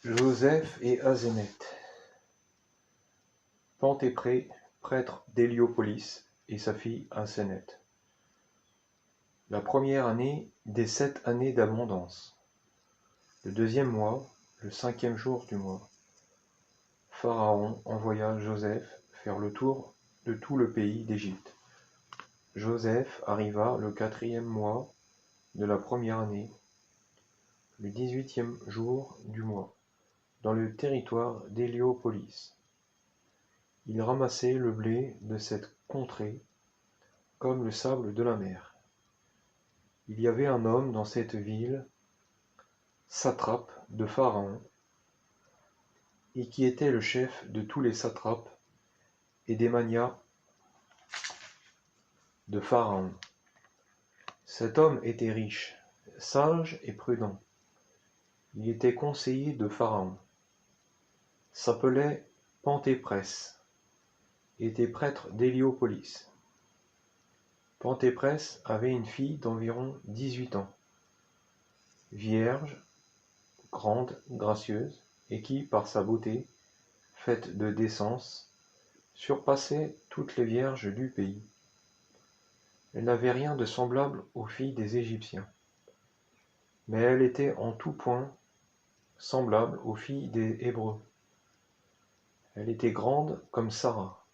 Joseph et Asénète. Pantépré, prêtre d'Héliopolis, et sa fille Asénète. La première année des 7 années d'abondance. Le deuxième mois, le 5e jour du mois. Pharaon envoya Joseph faire le tour de tout le pays d'Égypte. Joseph arriva le 4e mois de la première année, le 18e jour du mois, dans le territoire d'Héliopolis. Il ramassait le blé de cette contrée comme le sable de la mer. Il y avait un homme dans cette ville, satrape de Pharaon, et qui était le chef de tous les satrapes et des magnats de Pharaon. Cet homme était riche, sage et prudent. Il était conseiller de Pharaon, s'appelait Pantéprès, était prêtre d'Héliopolis. Pantéprès avait une fille d'environ 18 ans, vierge, grande, gracieuse, et qui, par sa beauté, faite de décence, surpassait toutes les vierges du pays. Elle n'avait rien de semblable aux filles des Égyptiens, mais elle était en tout point semblable aux filles des Hébreux. Elle était grande comme Sarah,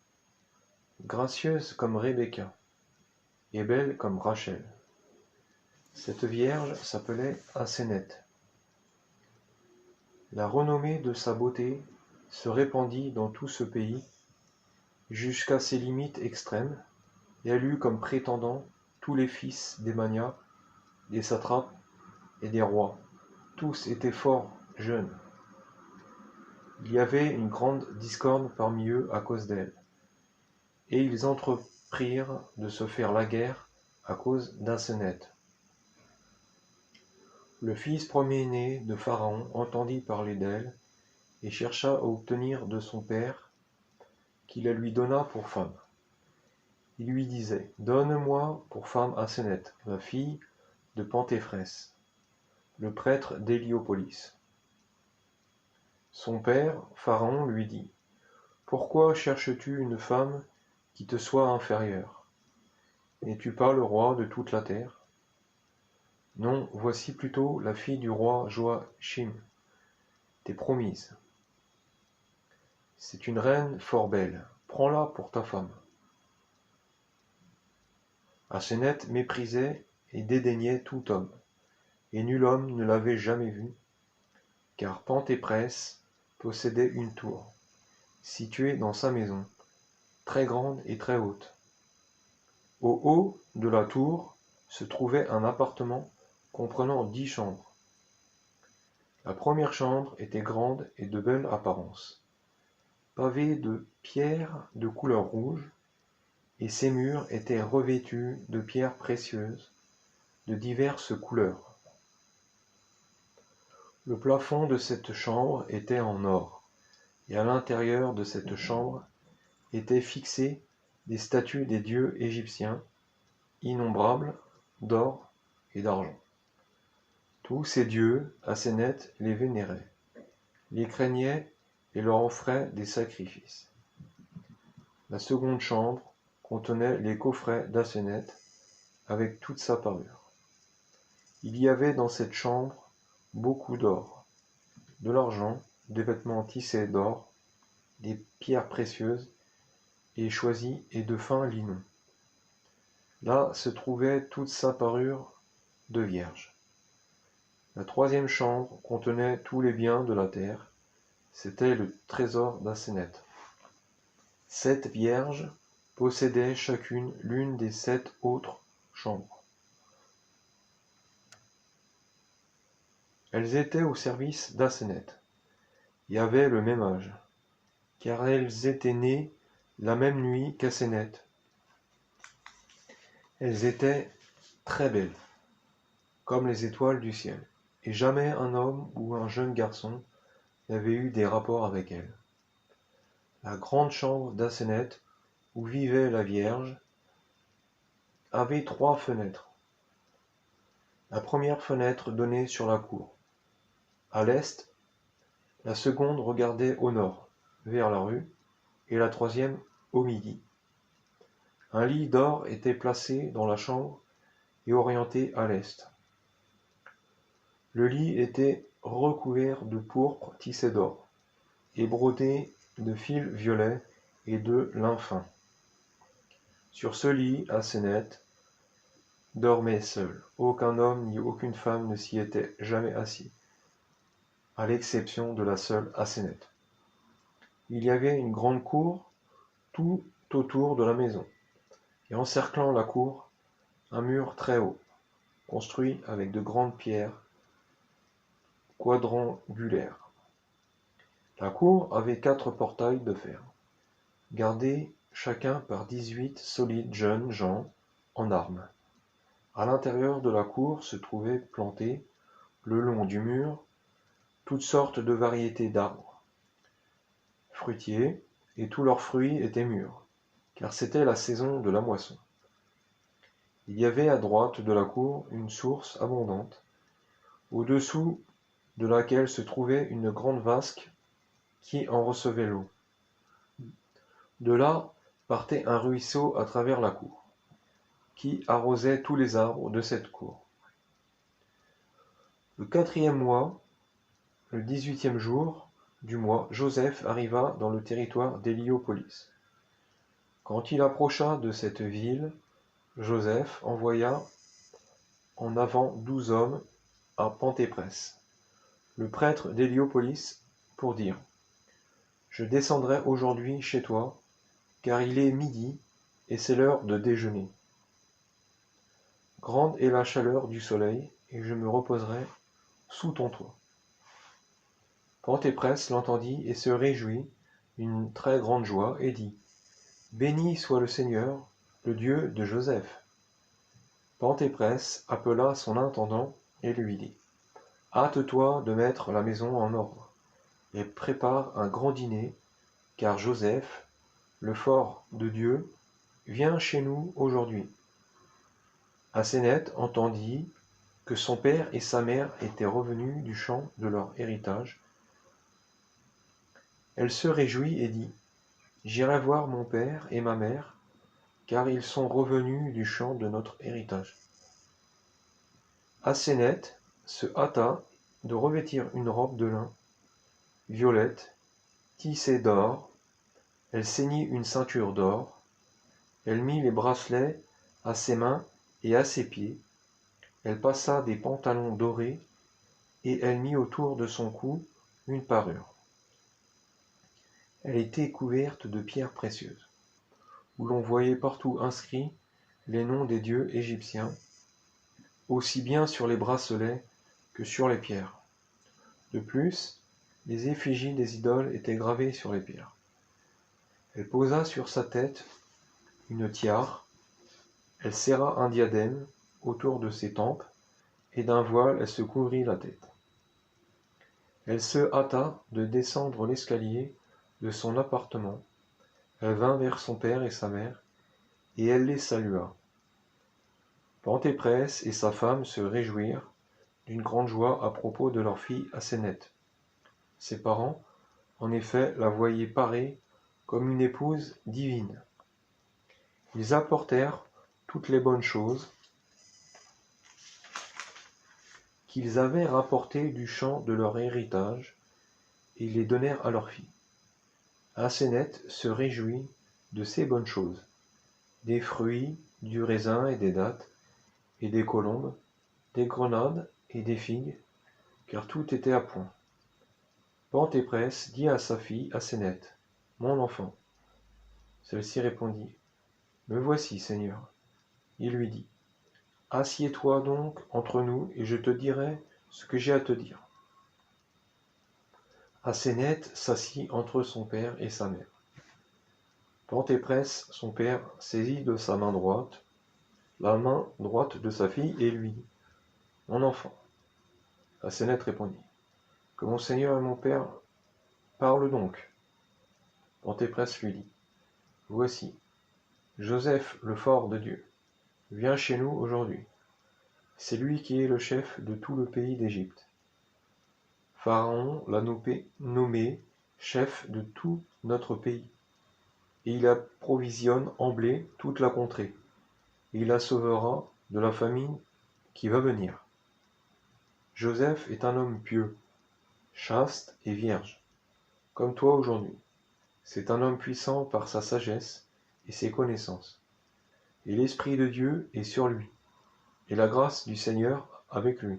gracieuse comme Rebecca, et belle comme Rachel. Cette vierge s'appelait Asénète. La renommée de sa beauté se répandit dans tout ce pays, jusqu'à ses limites extrêmes, et elle eut comme prétendants tous les fils des magnats, des satrapes et des rois. Tous étaient fort jeunes. Il y avait une grande discorde parmi eux à cause d'elle, et ils entreprirent de se faire la guerre à cause d'Asénète. Le fils premier-né de Pharaon entendit parler d'elle, et chercha à obtenir de son père qu'il la lui donnât pour femme. Il lui disait: Donne-moi pour femme Asénète, la fille de Pantéprès, le prêtre d'Héliopolis. Son père, Pharaon, lui dit: Pourquoi cherches-tu une femme qui te soit inférieure? N'es-tu pas le roi de toute la terre? Non, voici plutôt la fille du roi Joachim, t'est promise. C'est une reine fort belle, prends-la pour ta femme. Asénète méprisait et dédaignait tout homme, et nul homme ne l'avait jamais vue, car Pantéprès possédait une tour, située dans sa maison, très grande et très haute. Au haut de la tour se trouvait un appartement comprenant 10 chambres. La première chambre était grande et de belle apparence, pavée de pierres de couleur rouge, et ses murs étaient revêtus de pierres précieuses de diverses couleurs. Le plafond de cette chambre était en or, et à l'intérieur de cette chambre étaient fixées des statues des dieux égyptiens, innombrables, d'or et d'argent. Tous ces dieux, Asénète les vénérait, les craignait et leur offrait des sacrifices. La seconde chambre contenait les coffrets d'Asénète avec toute sa parure. Il y avait dans cette chambre beaucoup d'or, de l'argent, des vêtements tissés d'or, des pierres précieuses et choisies et de fins linons. Là se trouvait toute sa parure de vierge. La troisième chambre contenait tous les biens de la terre, c'était le trésor d'Asénète. 7 vierges possédaient chacune l'une des 7 autres chambres. Elles étaient au service d'Asénète, et avaient le même âge, car elles étaient nées la même nuit qu'Asénète. Elles étaient très belles, comme les étoiles du ciel, et jamais un homme ou un jeune garçon n'avait eu des rapports avec elles. La grande chambre d'Asénète, où vivait la Vierge, avait 3 fenêtres. La première fenêtre donnait sur la cour. À l'est, La seconde regardait au nord, vers la rue, et la troisième au midi. Un lit d'or était placé dans la chambre et orienté à l'est. Le lit était recouvert de pourpre tissé d'or, et brodé de fils violets et de lin fin. Sur ce lit, Aséneth dormait seul. Aucun homme ni aucune femme ne s'y était jamais assis, à l'exception de la seule Aséneth. Il y avait une grande cour tout autour de la maison, et encerclant la cour, un mur très haut, construit avec de grandes pierres quadrangulaires. La cour avait 4 portails de fer, gardés chacun par 18 solides jeunes gens en armes. À l'intérieur de la cour se trouvaient plantés, le long du mur, toutes sortes de variétés d'arbres fruitiers, et tous leurs fruits étaient mûrs, car c'était la saison de la moisson. Il y avait à droite de la cour une source abondante, au-dessous de laquelle se trouvait une grande vasque qui en recevait l'eau. De là partait un ruisseau à travers la cour, qui arrosait tous les arbres de cette cour. Le 4e mois, le 18e jour du mois, Joseph arriva dans le territoire d'Héliopolis. Quand il approcha de cette ville, Joseph envoya en avant 12 hommes à Pantéprès, le prêtre d'Héliopolis, pour dire: Je descendrai aujourd'hui chez toi, car il est midi, et c'est l'heure de déjeuner. Grande est la chaleur du soleil, et je me reposerai sous ton toit. Pantéprès l'entendit et se réjouit d'une très grande joie, et dit: Béni soit le Seigneur, le Dieu de Joseph. Pantéprès appela son intendant et lui dit: Hâte-toi de mettre la maison en ordre, et prépare un grand dîner, car Joseph, le fort de Dieu, vient chez nous aujourd'hui. Aséneth entendit que son père et sa mère étaient revenus du champ de leur héritage. Elle se réjouit et dit: J'irai voir mon père et ma mère, car ils sont revenus du champ de notre héritage. Aséneth se hâta de revêtir une robe de lin violette, tissée d'or. Elle ceignit une ceinture d'or. Elle mit les bracelets à ses mains et à ses pieds. Elle passa des pantalons dorés et elle mit autour de son cou une parure. Elle était couverte de pierres précieuses, où l'on voyait partout inscrits les noms des dieux égyptiens, aussi bien sur les bracelets que sur les pierres. De plus, les effigies des idoles étaient gravées sur les pierres. Elle posa sur sa tête une tiare, elle serra un diadème autour de ses tempes, et d'un voile elle se couvrit la tête. Elle se hâta de descendre l'escalier de son appartement. Elle vint vers son père et sa mère, et elle les salua. Pantéprès et sa femme se réjouirent d'une grande joie à propos de leur fille Aséneth. Ses parents, en effet, la voyaient parée comme une épouse divine. Ils apportèrent toutes les bonnes choses qu'ils avaient rapportées du champ de leur héritage, et ils les donnèrent à leur fille. Aséneth se réjouit de ces bonnes choses, des fruits, du raisin et des dattes, et des colombes, des grenades et des figues, car tout était à point. Pantéprès dit à sa fille Aséneth: Mon enfant. Celle-ci répondit: Me voici, Seigneur. Il lui dit: Assieds-toi donc entre nous, et je te dirai ce que j'ai à te dire. Aséneth s'assit entre son père et sa mère. Pantéprès, son père, saisit de sa main droite la main droite de sa fille et lui dit: Mon enfant. Aséneth répondit: Que mon Seigneur et mon père parlent donc. Pantéprès lui dit: Voici, Joseph, le fort de Dieu, vient chez nous aujourd'hui. C'est lui qui est le chef de tout le pays d'Égypte. Pharaon l'a nommé chef de tout notre pays, et il approvisionne en blé toute la contrée, et il la sauvera de la famine qui va venir. Joseph est un homme pieux, chaste et vierge, comme toi aujourd'hui. C'est un homme puissant par sa sagesse et ses connaissances. Et l'Esprit de Dieu est sur lui, et la grâce du Seigneur avec lui.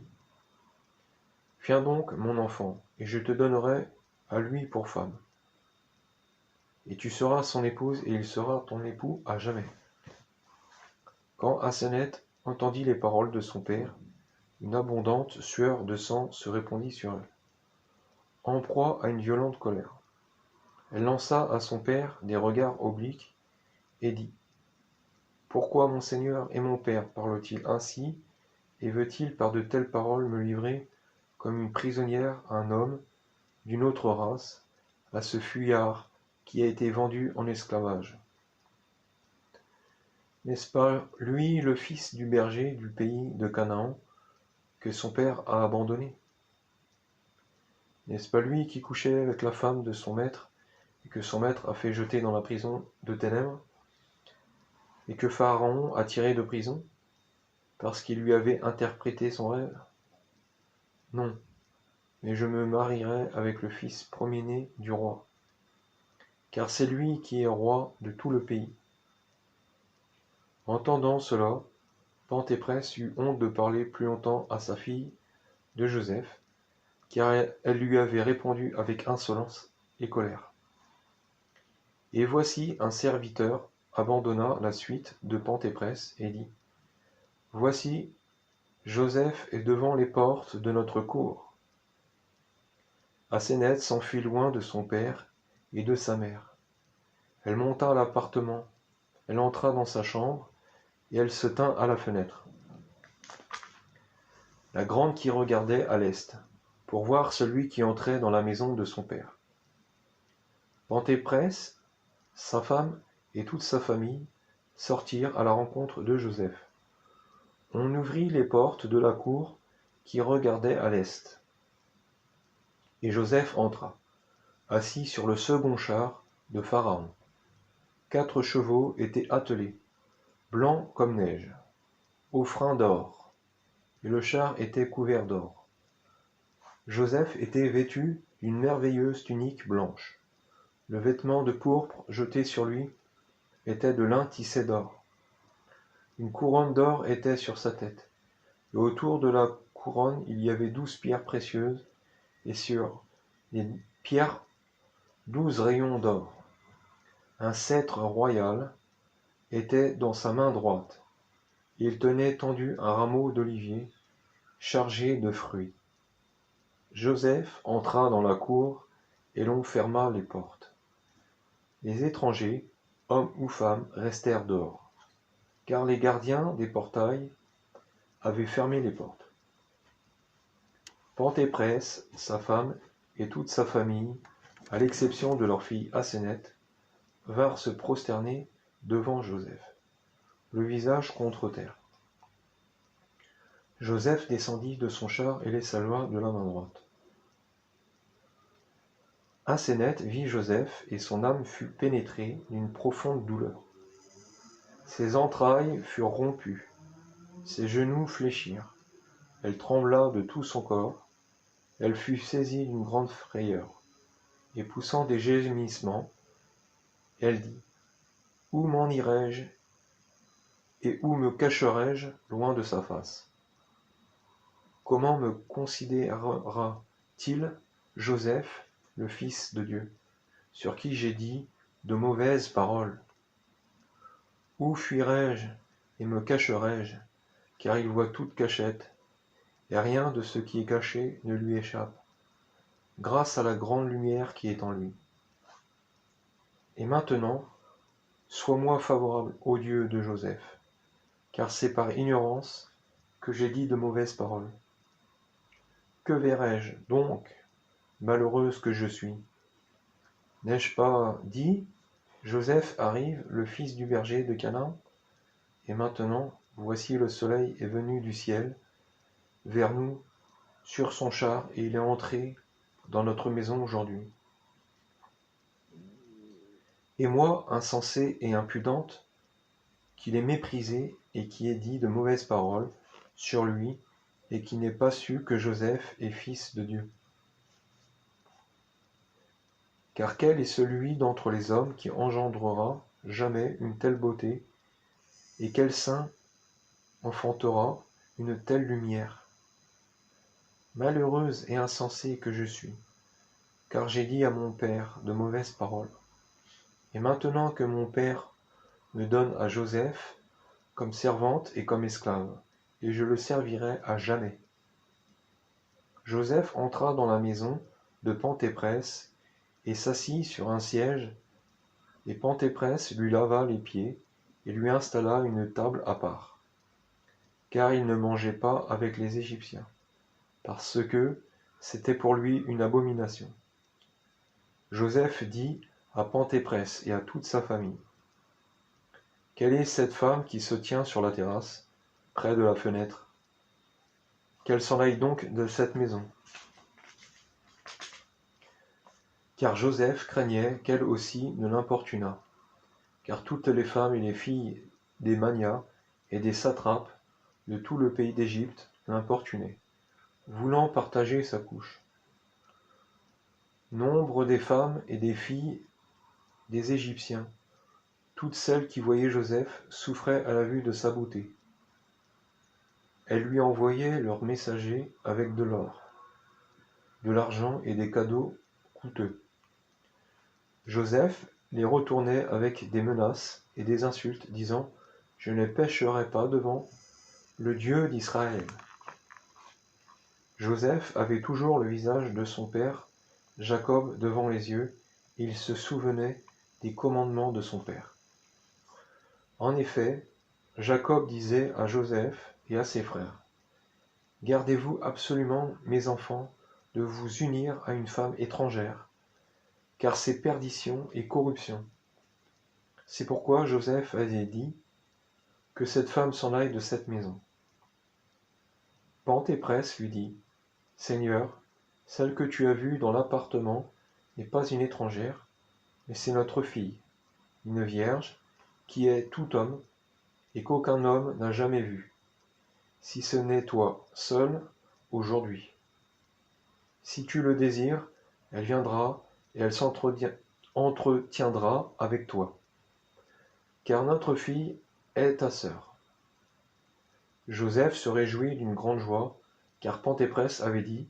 Viens donc, mon enfant, et je te donnerai à lui pour femme. Et tu seras son épouse, et il sera ton époux à jamais. Quand Aseneth entendit les paroles de son père, une abondante sueur de sang se répandit sur elle, en proie à une violente colère. Elle lança à son père des regards obliques et dit: Pourquoi mon Seigneur et mon père parle-t-il ainsi, et veut-il par de telles paroles me livrer comme une prisonnière à un homme d'une autre race, à ce fuyard qui a été vendu en esclavage? N'est-ce pas lui le fils du berger du pays de Canaan que son père a abandonné? N'est-ce pas lui qui couchait avec la femme de son maître et que son maître a fait jeter dans la prison de Ténèbres et que Pharaon a tiré de prison parce qu'il lui avait interprété son rêve? Non, mais je me marierai avec le fils premier-né du roi, car c'est lui qui est roi de tout le pays. Entendant cela, Penthéprès eut honte de parler plus longtemps à sa fille de Joseph, car elle lui avait répondu avec insolence et colère. Et voici un serviteur abandonna la suite de Penthéprès et dit: Voici, Joseph est devant les portes de notre cour. Aséneth s'enfuit loin de son père et de sa mère. Elle monta à l'appartement, elle entra dans sa chambre, et elle se tint à la fenêtre, la grande qui regardait à l'est, pour voir celui qui entrait dans la maison de son père. Penthéprès, sa femme et toute sa famille sortirent à la rencontre de Joseph. On ouvrit les portes de la cour qui regardait à l'est. Et Joseph entra, assis sur le second char de Pharaon. 4 chevaux étaient attelés, blancs comme neige, aux freins d'or, et le char était couvert d'or. Joseph était vêtu d'une merveilleuse tunique blanche. Le vêtement de pourpre jeté sur lui était de lin tissé d'or. Une couronne d'or était sur sa tête, et autour de la couronne il y avait 12 pierres précieuses, et sur les pierres 12 rayons d'or. Un sceptre royal était dans sa main droite, et il tenait tendu un rameau d'olivier chargé de fruits. Joseph entra dans la cour, et l'on ferma les portes. Les étrangers, hommes ou femmes, restèrent dehors, car les gardiens des portails avaient fermé les portes. Penthéprès, sa femme et toute sa famille, à l'exception de leur fille Aséneth, vinrent se prosterner devant Joseph, le visage contre terre. Joseph descendit de son char et les salua de la main droite. Aséneth vit Joseph, et son âme fut pénétrée d'une profonde douleur. Ses entrailles furent rompues, ses genoux fléchirent, elle trembla de tout son corps, elle fut saisie d'une grande frayeur, et poussant des gémissements, elle dit: Où m'en irai-je, et où me cacherai-je loin de sa face? Comment me considérera-t-il, Joseph, le Fils de Dieu, sur qui j'ai dit de mauvaises paroles? Où fuirai-je et me cacherai-je, car il voit toute cachette, et rien de ce qui est caché ne lui échappe, grâce à la grande lumière qui est en lui. Et maintenant, sois-moi favorable, ô Dieu de Joseph, car c'est par ignorance que j'ai dit de mauvaises paroles. Que verrai-je donc, malheureuse que je suis? N'ai-je pas dit: Joseph arrive, le fils du berger de Canaan? Et maintenant, voici le soleil est venu du ciel vers nous sur son char, et il est entré dans notre maison aujourd'hui. Et moi, insensée et impudente, qui l'ai méprisé et qui ai dit de mauvaises paroles sur lui, et qui n'ai pas su que Joseph est fils de Dieu. Car quel est celui d'entre les hommes qui engendrera jamais une telle beauté, et quel sein enfantera une telle lumière? Malheureuse et insensée que je suis, car j'ai dit à mon père de mauvaises paroles. Et maintenant que mon père me donne à Joseph comme servante et comme esclave, et je le servirai à jamais. Joseph entra dans la maison de Penthéprès et s'assit sur un siège, et Penthéprès lui lava les pieds et lui installa une table à part, car il ne mangeait pas avec les Égyptiens, parce que c'était pour lui une abomination. Joseph dit à Penthéprès et à toute sa famille: Quelle est cette femme qui se tient sur la terrasse, près de la fenêtre? Qu'elle s'en aille donc de cette maison. Car Joseph craignait qu'elle aussi ne l'importunât, car toutes les femmes et les filles des magnats et des satrapes de tout le pays d'Égypte l'importunaient, voulant partager sa couche. Nombre des femmes et des filles des Égyptiens, toutes celles qui voyaient Joseph, souffraient à la vue de sa beauté. Elles lui envoyaient leurs messagers avec de l'or, de l'argent et des cadeaux coûteux. Joseph les retournait avec des menaces et des insultes, disant: Je ne pécherai pas devant le Dieu d'Israël. Joseph avait toujours le visage de son père Jacob devant les yeux, et il se souvenait des commandements de son père. En effet, Jacob disait à Joseph et à ses frères: Gardez-vous absolument, mes enfants, de vous unir à une femme étrangère, car c'est perdition et corruption. C'est pourquoi Joseph avait dit que cette femme s'en aille de cette maison. Penthéprès lui dit: Seigneur, celle que tu as vue dans l'appartement n'est pas une étrangère, mais c'est notre fille, une vierge, qui est tout homme, et qu'aucun homme n'a jamais vue, si ce n'est toi seul aujourd'hui. Si tu le désires, elle viendra et elle s'entretiendra avec toi, car notre fille est ta sœur. Joseph se réjouit d'une grande joie, car Penthéprès avait dit: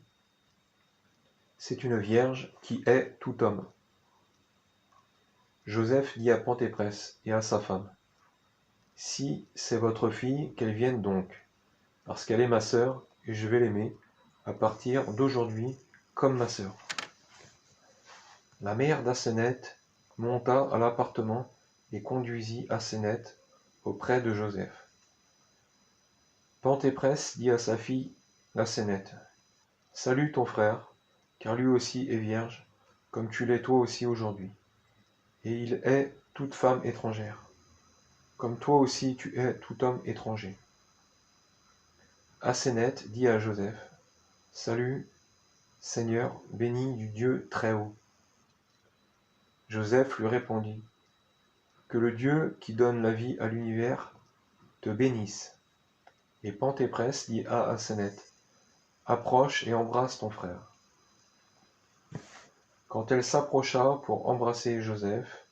C'est une vierge qui est tout homme. Joseph dit à Penthéprès et à sa femme: Si c'est votre fille, qu'elle vienne donc, parce qu'elle est ma sœur, et je vais l'aimer, à partir d'aujourd'hui, comme ma sœur. La mère d'Aséneth monta à l'appartement et conduisit Aséneth auprès de Joseph. Penthéprès dit à sa fille Aséneth: Salue ton frère, car lui aussi est vierge, comme tu l'es toi aussi aujourd'hui, et il est toute femme étrangère, comme toi aussi tu es tout homme étranger. Aséneth dit à Joseph: Salut, Seigneur, béni du Dieu Très-Haut. Joseph lui répondit: Que le Dieu qui donne la vie à l'univers te bénisse. Et Penthéprès dit à Aséneth: Approche et embrasse ton frère. Quand elle s'approcha pour embrasser Joseph,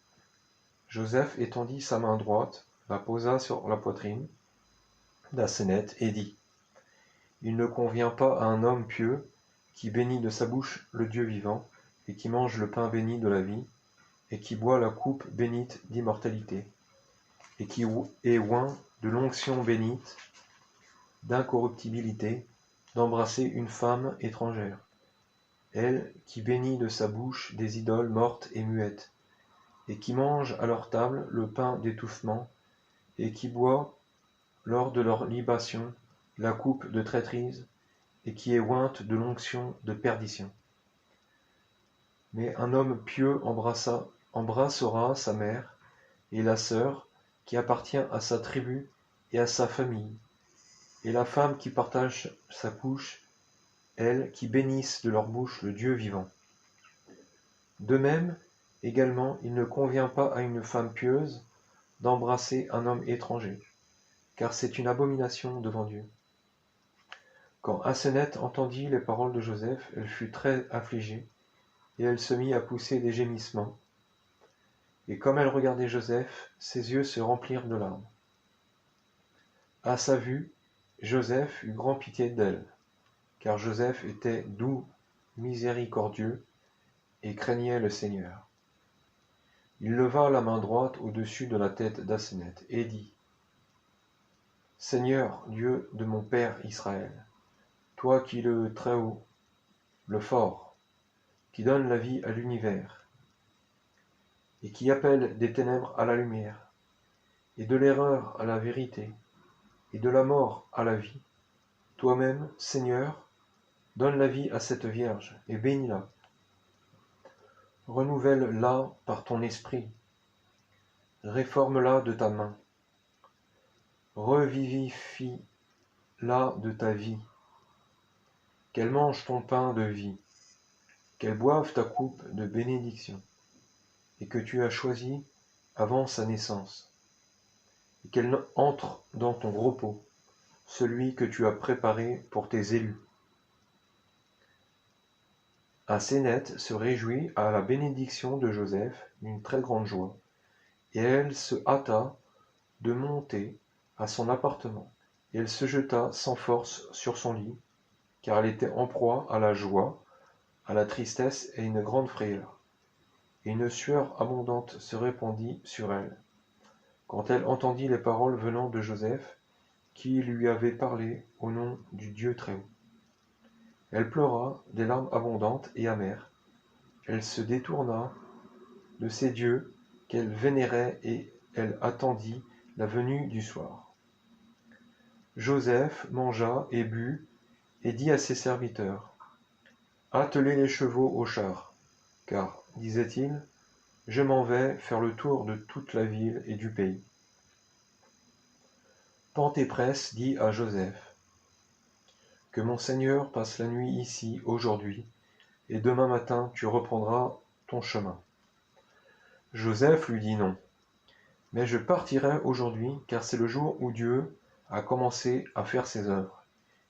Joseph étendit sa main droite, la posa sur la poitrine d'Aséneth et dit: Il ne convient pas à un homme pieux, qui bénit de sa bouche le Dieu vivant, et qui mange le pain béni de la vie, et qui boit la coupe bénite d'immortalité, et qui est oint de l'onction bénite d'incorruptibilité, d'embrasser une femme étrangère, elle qui bénit de sa bouche des idoles mortes et muettes, et qui mange à leur table le pain d'étouffement, et qui boit, lors de leur libation, la coupe de traîtrise, et qui est ointe de l'onction de perdition. Mais un homme pieux embrassera sa mère et la sœur qui appartient à sa tribu et à sa famille, et la femme qui partage sa couche, elles qui bénissent de leur bouche le Dieu vivant. De même, également, il ne convient pas à une femme pieuse d'embrasser un homme étranger, car c'est une abomination devant Dieu. Quand Aseneth entendit les paroles de Joseph, elle fut très affligée, et elle se mit à pousser des gémissements. Et comme elle regardait Joseph, ses yeux se remplirent de larmes. À sa vue, Joseph eut grand pitié d'elle, car Joseph était doux, miséricordieux, et craignait le Seigneur. Il leva la main droite au-dessus de la tête d'Aseneth et dit : Seigneur, Dieu de mon père Israël, toi qui es le Très-Haut, le Fort, qui donne la vie à l'univers, et qui appelle des ténèbres à la lumière, et de l'erreur à la vérité, et de la mort à la vie, toi-même, Seigneur, donne la vie à cette Vierge, et bénis-la. Renouvelle-la par ton esprit, réforme-la de ta main, revivifie-la de ta vie, qu'elle mange ton pain de vie, qu'elle boive ta coupe de bénédiction, et que tu as choisi avant sa naissance, et qu'elle entre dans ton repos, celui que tu as préparé pour tes élus. Aseneth se réjouit à la bénédiction de Joseph d'une très grande joie, et elle se hâta de monter à son appartement, et elle se jeta sans force sur son lit, car elle était en proie à la joie, à la tristesse et une grande frayeur. Et une sueur abondante se répandit sur elle, quand elle entendit les paroles venant de Joseph, qui lui avait parlé au nom du Dieu Très-Haut. Elle pleura des larmes abondantes et amères. Elle se détourna de ces dieux qu'elle vénérait et elle attendit la venue du soir. Joseph mangea et but et dit à ses serviteurs : Attelez les chevaux au char, car, disait-il, je m'en vais faire le tour de toute la ville et du pays. Penthéprès dit à Joseph : Que mon Seigneur passe la nuit ici aujourd'hui, et demain matin tu reprendras ton chemin. Joseph lui dit non. Mais je partirai aujourd'hui, car c'est le jour où Dieu a commencé à faire ses œuvres.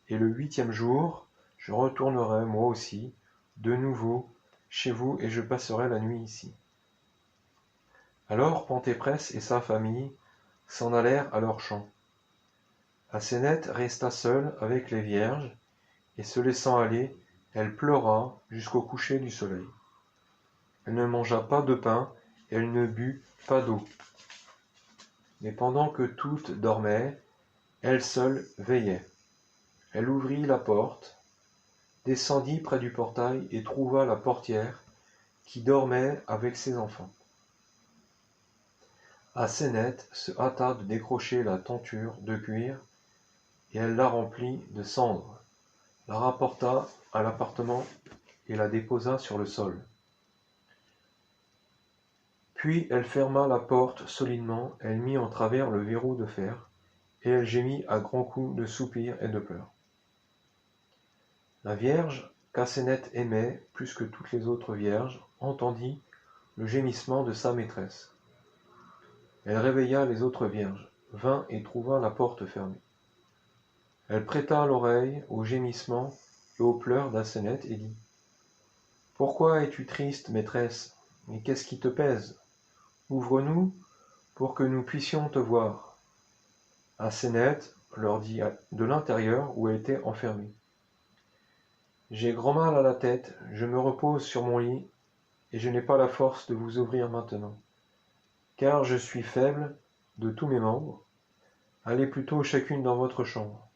Et le 8e jour, je retournerai moi aussi, de nouveau, chez vous, et je passerai la nuit ici. Alors Penthéprès et sa famille s'en allèrent à leur champ. Aseneth resta seule avec les vierges, et se laissant aller, elle pleura jusqu'au coucher du soleil. Elle ne mangea pas de pain, et elle ne but pas d'eau. Mais pendant que toutes dormaient, elle seule veillait. Elle ouvrit la porte, descendit près du portail et trouva la portière qui dormait avec ses enfants. Aseneth se hâta de décrocher la tenture de cuir, et elle la remplit de cendres, la rapporta à l'appartement et la déposa sur le sol. Puis elle ferma la porte solidement, elle mit en travers le verrou de fer, et elle gémit à grands coups de soupirs et de pleurs. La Vierge, qu'Aseneth aimait plus que toutes les autres vierges, entendit le gémissement de sa maîtresse. Elle réveilla les autres vierges, vint et trouva la porte fermée. Elle prêta l'oreille aux gémissements et aux pleurs d'Aseneth et dit : Pourquoi es-tu triste, maîtresse ? Et qu'est-ce qui te pèse ? Ouvre-nous pour que nous puissions te voir. Aseneth leur dit de l'intérieur où elle était enfermée : J'ai grand mal à la tête, je me repose sur mon lit, et je n'ai pas la force de vous ouvrir maintenant, car je suis faible de tous mes membres. Allez plutôt chacune dans votre chambre.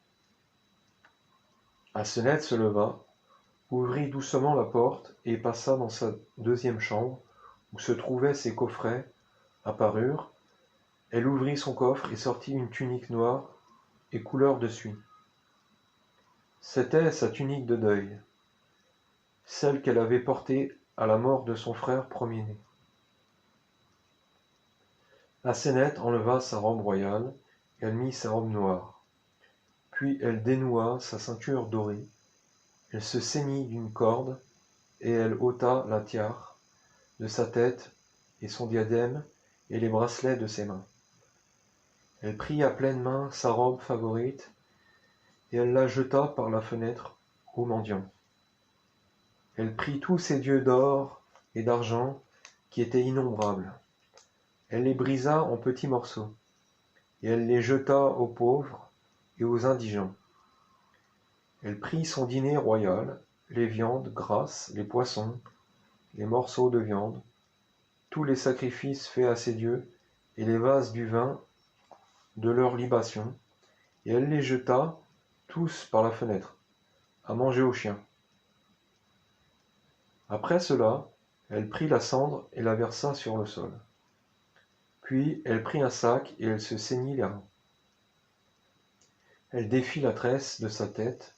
Aseneth se leva, ouvrit doucement la porte et passa dans sa deuxième chambre, où se trouvaient ses coffrets à parure. Elle ouvrit son coffre et sortit une tunique noire et couleur de suie. C'était sa tunique de deuil, celle qu'elle avait portée à la mort de son frère premier-né. Aseneth enleva sa robe royale, et elle mit sa robe noire. Puis elle dénoua sa ceinture dorée, elle se ceignit d'une corde, et elle ôta la tiare, de sa tête, et son diadème, et les bracelets de ses mains. Elle prit à pleines mains sa robe favorite, et elle la jeta par la fenêtre aux mendiants. Elle prit tous ses dieux d'or et d'argent, qui étaient innombrables. Elle les brisa en petits morceaux, et elle les jeta aux pauvres et aux indigents. Elle prit son dîner royal, les viandes grasses, les poissons, les morceaux de viande, tous les sacrifices faits à ses dieux, et les vases du vin de leurs libations, et elle les jeta tous par la fenêtre, à manger aux chiens. Après cela, elle prit la cendre et la versa sur le sol. Puis elle prit un sac et elle se ceignit les reins. Elle défit la tresse de sa tête,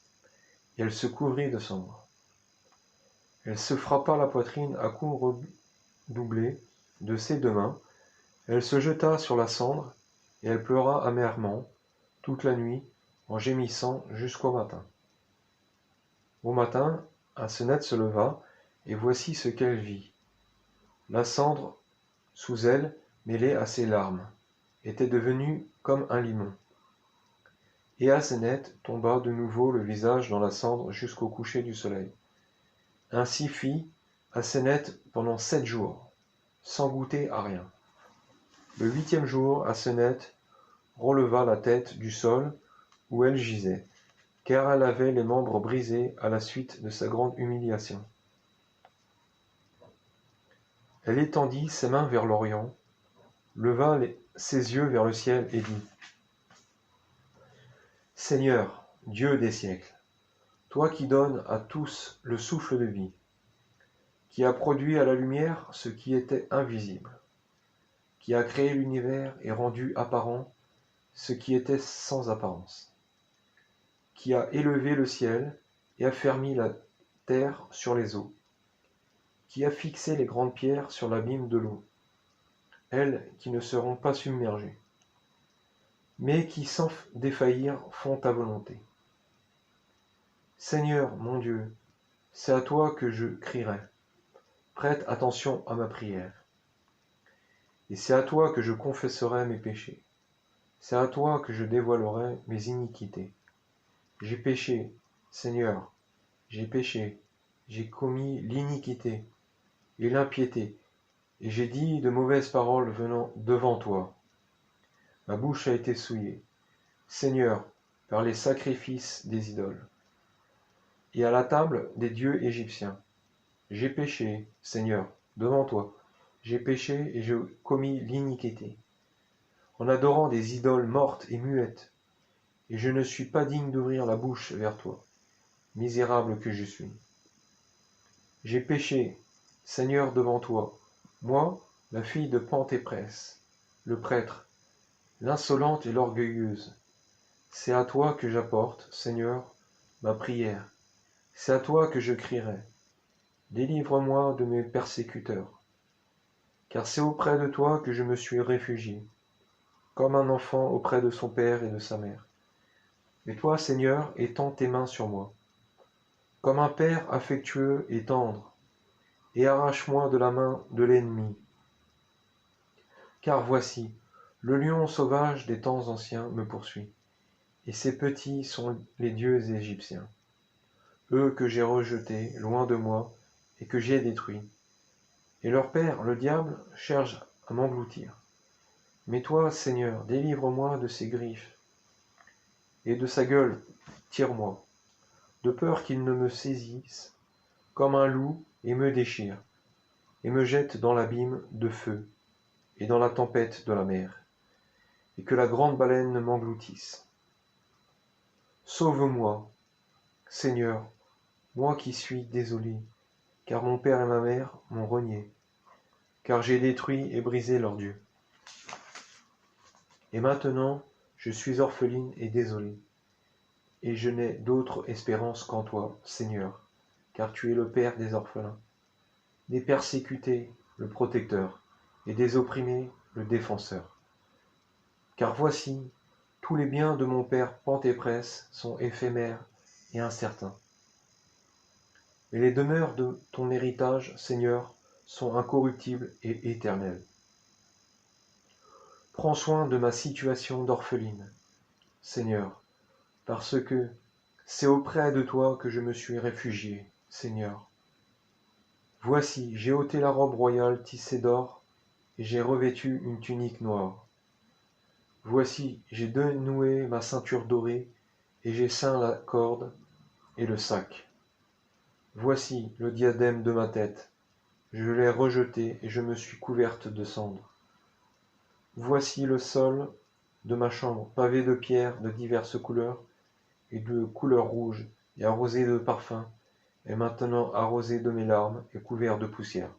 et elle se couvrit de cendre. Elle se frappa la poitrine à coups redoublés de ses deux mains, elle se jeta sur la cendre, et elle pleura amèrement toute la nuit, en gémissant jusqu'au matin. Au matin, Aseneth se leva, et voici ce qu'elle vit. La cendre, sous elle, mêlée à ses larmes, était devenue comme un limon. Et Aseneth tomba de nouveau le visage dans la cendre jusqu'au coucher du soleil. Ainsi fit Aseneth pendant 7 jours, sans goûter à rien. Le 8e jour, Aseneth releva la tête du sol où elle gisait, car elle avait les membres brisés à la suite de sa grande humiliation. Elle étendit ses mains vers l'Orient, leva ses yeux vers le ciel et dit : « Seigneur, Dieu des siècles, toi qui donnes à tous le souffle de vie, qui as produit à la lumière ce qui était invisible, qui a créé l'univers et rendu apparent ce qui était sans apparence, qui a élevé le ciel et affermi la terre sur les eaux, qui a fixé les grandes pierres sur l'abîme de l'eau, elles qui ne seront pas submergées, mais qui sans défaillir font ta volonté. Seigneur mon Dieu, c'est à toi que je crierai, prête attention à ma prière. Et c'est à toi que je confesserai mes péchés, c'est à toi que je dévoilerai mes iniquités. J'ai péché, Seigneur, j'ai péché, j'ai commis l'iniquité et l'impiété, et j'ai dit de mauvaises paroles venant devant toi. Ma bouche a été souillée, Seigneur, par les sacrifices des idoles, et à la table des dieux égyptiens. J'ai péché, Seigneur, devant toi, j'ai péché et j'ai commis l'iniquité, en adorant des idoles mortes et muettes, et je ne suis pas digne d'ouvrir la bouche vers toi, misérable que je suis. J'ai péché, Seigneur, devant toi, moi, la fille de Pantéprès, le prêtre, l'insolente et l'orgueilleuse. C'est à toi que j'apporte, Seigneur, ma prière. C'est à toi que je crierai. Délivre-moi de mes persécuteurs. Car c'est auprès de toi que je me suis réfugié, comme un enfant auprès de son père et de sa mère. Et toi, Seigneur, étends tes mains sur moi, comme un père affectueux et tendre, et arrache-moi de la main de l'ennemi. Car voici, le lion sauvage des temps anciens me poursuit, et ses petits sont les dieux égyptiens, eux que j'ai rejetés loin de moi et que j'ai détruits. Et leur père, le diable, cherche à m'engloutir. Mais toi, Seigneur, délivre-moi de ses griffes, et de sa gueule, tire-moi, de peur qu'il ne me saisisse comme un loup et me déchire, et me jette dans l'abîme de feu, et dans la tempête de la mer, et que la grande baleine ne m'engloutisse. Sauve-moi, Seigneur, moi qui suis désolé, car mon père et ma mère m'ont renié, car j'ai détruit et brisé leurs dieux. Et maintenant, je suis orpheline et désolée, et je n'ai d'autre espérance qu'en toi, Seigneur, car tu es le Père des orphelins, des persécutés, le protecteur, et des opprimés, le défenseur. Car voici, tous les biens de mon père Pantéprès sont éphémères et incertains. Et les demeures de ton héritage, Seigneur, sont incorruptibles et éternels. Prends soin de ma situation d'orpheline, Seigneur, parce que c'est auprès de toi que je me suis réfugié, Seigneur. Voici, j'ai ôté la robe royale tissée d'or, et j'ai revêtu une tunique noire. Voici, j'ai dénoué ma ceinture dorée, et j'ai ceint la corde et le sac. Voici le diadème de ma tête, je l'ai rejeté et je me suis couverte de cendres. Voici le sol de ma chambre, pavé de pierres de diverses couleurs et de couleur rouge, et arrosé de parfums, et maintenant arrosé de mes larmes et couvert de poussière.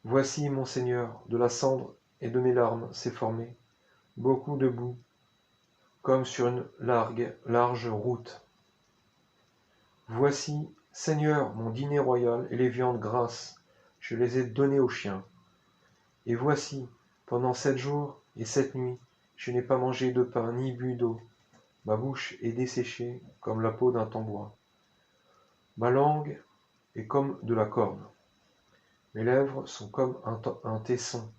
Voici, mon Seigneur, de la cendre et de mes larmes s'est formé beaucoup de boue, comme sur une large route. Voici, Seigneur, mon dîner royal et les viandes grasses, je les ai données aux chiens. Et voici, pendant 7 jours et 7 nuits, je n'ai pas mangé de pain ni bu d'eau. Ma bouche est desséchée comme la peau d'un tambour. Ma langue est comme de la corne. Mes lèvres sont comme un tesson.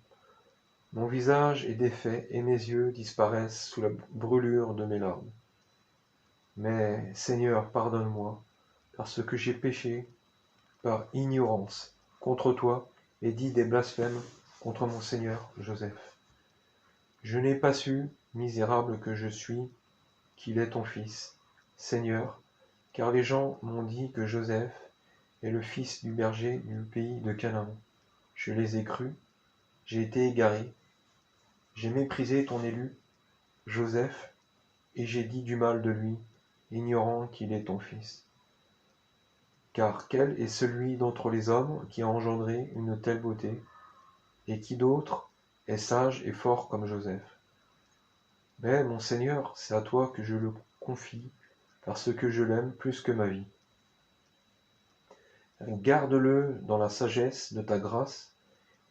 Mon visage est défait et mes yeux disparaissent sous la brûlure de mes larmes. Mais, Seigneur, pardonne-moi, parce que j'ai péché par ignorance contre toi et dit des blasphèmes contre mon Seigneur Joseph. Je n'ai pas su, misérable que je suis, qu'il est ton fils, Seigneur, car les gens m'ont dit que Joseph est le fils du berger du pays de Canaan. Je les ai crus, j'ai été égaré, j'ai méprisé ton élu, Joseph, et j'ai dit du mal de lui, ignorant qu'il est ton fils. Car quel est celui d'entre les hommes qui a engendré une telle beauté, et qui d'autre est sage et fort comme Joseph? Mais, mon Seigneur, c'est à toi que je le confie, parce que je l'aime plus que ma vie. Garde-le dans la sagesse de ta grâce,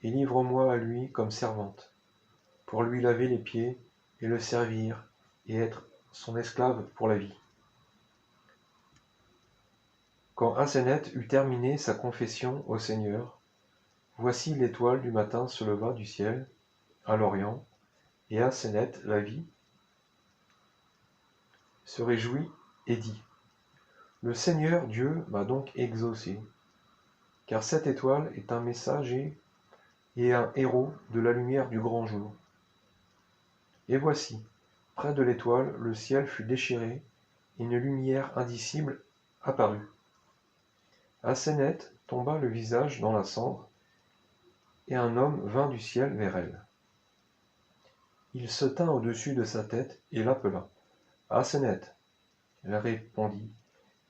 et livre-moi à lui comme servante, pour lui laver les pieds, et le servir, et être son esclave pour la vie. Quand Asenath eut terminé sa confession au Seigneur, voici l'étoile du matin se leva du ciel, à l'Orient, et Asenath la vit, se réjouit et dit : Le Seigneur Dieu m'a donc exaucé, car cette étoile est un messager et un héros de la lumière du grand jour. Et voici, près de l'étoile, le ciel fut déchiré, et une lumière indicible apparut. Asenath tomba le visage dans la cendre, et un homme vint du ciel vers elle. Il se tint au-dessus de sa tête et l'appela. Asenath. Elle répondit.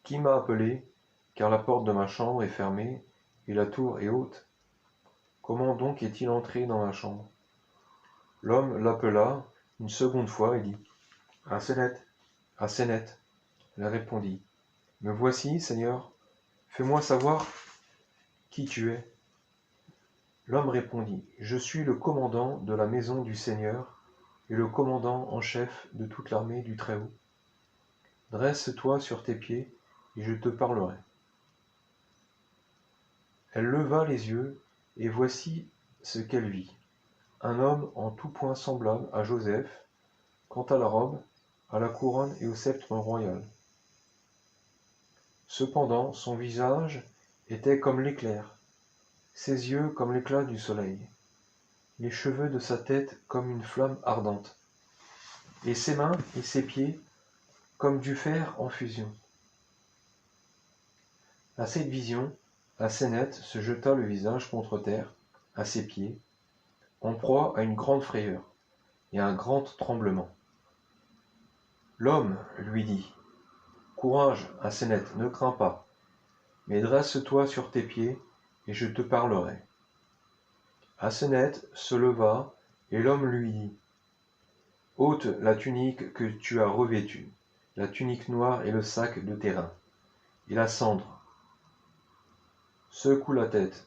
Qui m'a appelé, car la porte de ma chambre est fermée, et la tour est haute. Comment donc est-il entré dans ma chambre? L'homme l'appela une seconde fois et dit. Asenath, Asenath. Elle répondit. Me voici, Seigneur, fais-moi savoir qui tu es. L'homme répondit. Je suis le commandant de la maison du Seigneur et le commandant en chef de toute l'armée du Très-Haut. Dresse-toi sur tes pieds et je te parlerai. Elle leva les yeux et voici ce qu'elle vit. Un homme en tout point semblable à Joseph, quant à la robe, à la couronne et au sceptre royal. Cependant, son visage était comme l'éclair, ses yeux comme l'éclat du soleil, les cheveux de sa tête comme une flamme ardente, et ses mains et ses pieds comme du fer en fusion. À cette vision, Asenath se jeta le visage contre terre, à ses pieds, en proie à une grande frayeur et à un grand tremblement. L'homme lui dit : Courage, Asenath, ne crains pas, mais dresse-toi sur tes pieds, et je te parlerai. Asenath se leva, et l'homme lui dit : ôte la tunique que tu as revêtue, la tunique noire et le sac de tes reins, et la cendre. Secoue la tête,